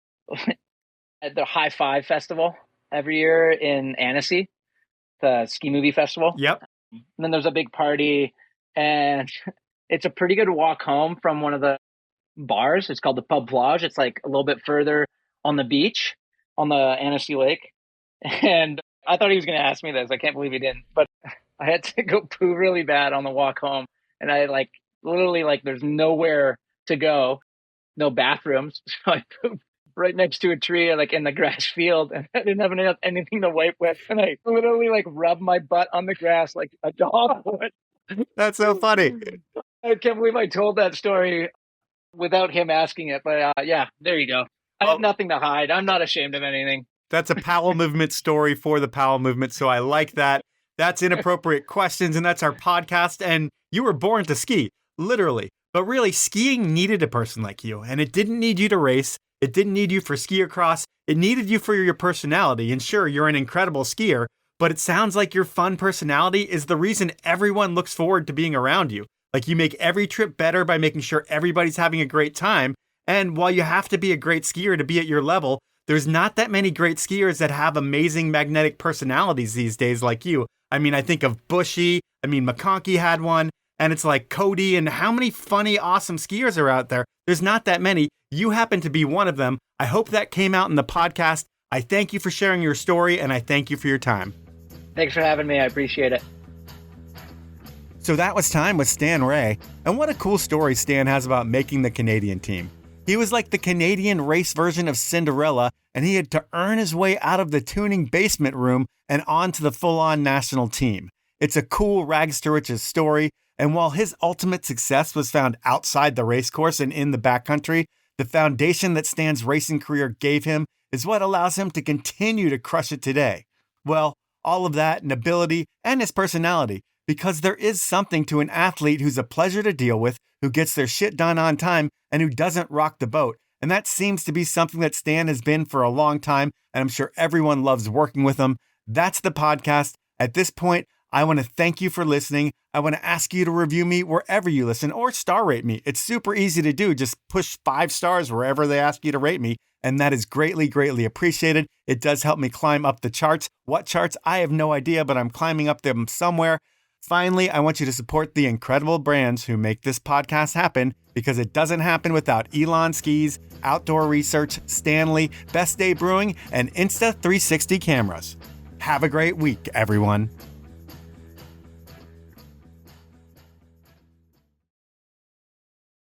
at the High Five Festival every year in Annecy, the ski movie festival. Yep. And then there's a big party, and it's a pretty good walk home from one of the bars. It's called the Pub Plage. It's like a little bit further on the beach on the Annecy Lake. And I thought he was going to ask me this. I can't believe he didn't. But I had to go poo really bad on the walk home. And I literally there's nowhere to go, no bathrooms. So I pooped right next to a tree, like in the grass field. And I didn't have anything to wipe with. And I literally rubbed my butt on the grass like a dog would. That's so funny. I can't believe I told that story without him asking it. But yeah, there you go. I have nothing to hide. I'm not ashamed of anything. That's a Powell movement story for the Powell movement. So I like that. That's Inappropriate Questions, and that's our podcast. And you were born to ski, literally. But really, skiing needed a person like you. And it didn't need you to race. It didn't need you for ski or cross. It needed you for your personality. And sure, you're an incredible skier, but it sounds like your fun personality is the reason everyone looks forward to being around you. Like you make every trip better by making sure everybody's having a great time. And while you have to be a great skier to be at your level, there's not that many great skiers that have amazing magnetic personalities these days like you. I mean, I think of Bushy. I mean, McConkey had one. And it's like Cody, and how many funny, awesome skiers are out there? There's not that many. You happen to be one of them. I hope that came out in the podcast. I thank you for sharing your story, and I thank you for your time. Thanks for having me. I appreciate it. So that was time with Stan Ray. And what a cool story Stan has about making the Canadian team. He was like the Canadian race version of Cinderella, and he had to earn his way out of the tuning basement room and onto the full-on national team. It's a cool rags to riches story. And while his ultimate success was found outside the race course and in the backcountry, the foundation that Stan's racing career gave him is what allows him to continue to crush it today. Well, all of that and ability and his personality, because there is something to an athlete who's a pleasure to deal with, who gets their shit done on time, and who doesn't rock the boat. And that seems to be something that Stan has been for a long time, and I'm sure everyone loves working with him. That's the podcast. At this point, I want to thank you for listening. I want to ask you to review me wherever you listen or star rate me. It's super easy to do. Just push 5 stars wherever they ask you to rate me. And that is greatly, greatly appreciated. It does help me climb up the charts. What charts? I have no idea, but I'm climbing up them somewhere. Finally, I want you to support the incredible brands who make this podcast happen, because it doesn't happen without Elan Skis, Outdoor Research, Stanley, Best Day Brewing, and Insta360 Cameras. Have a great week, everyone.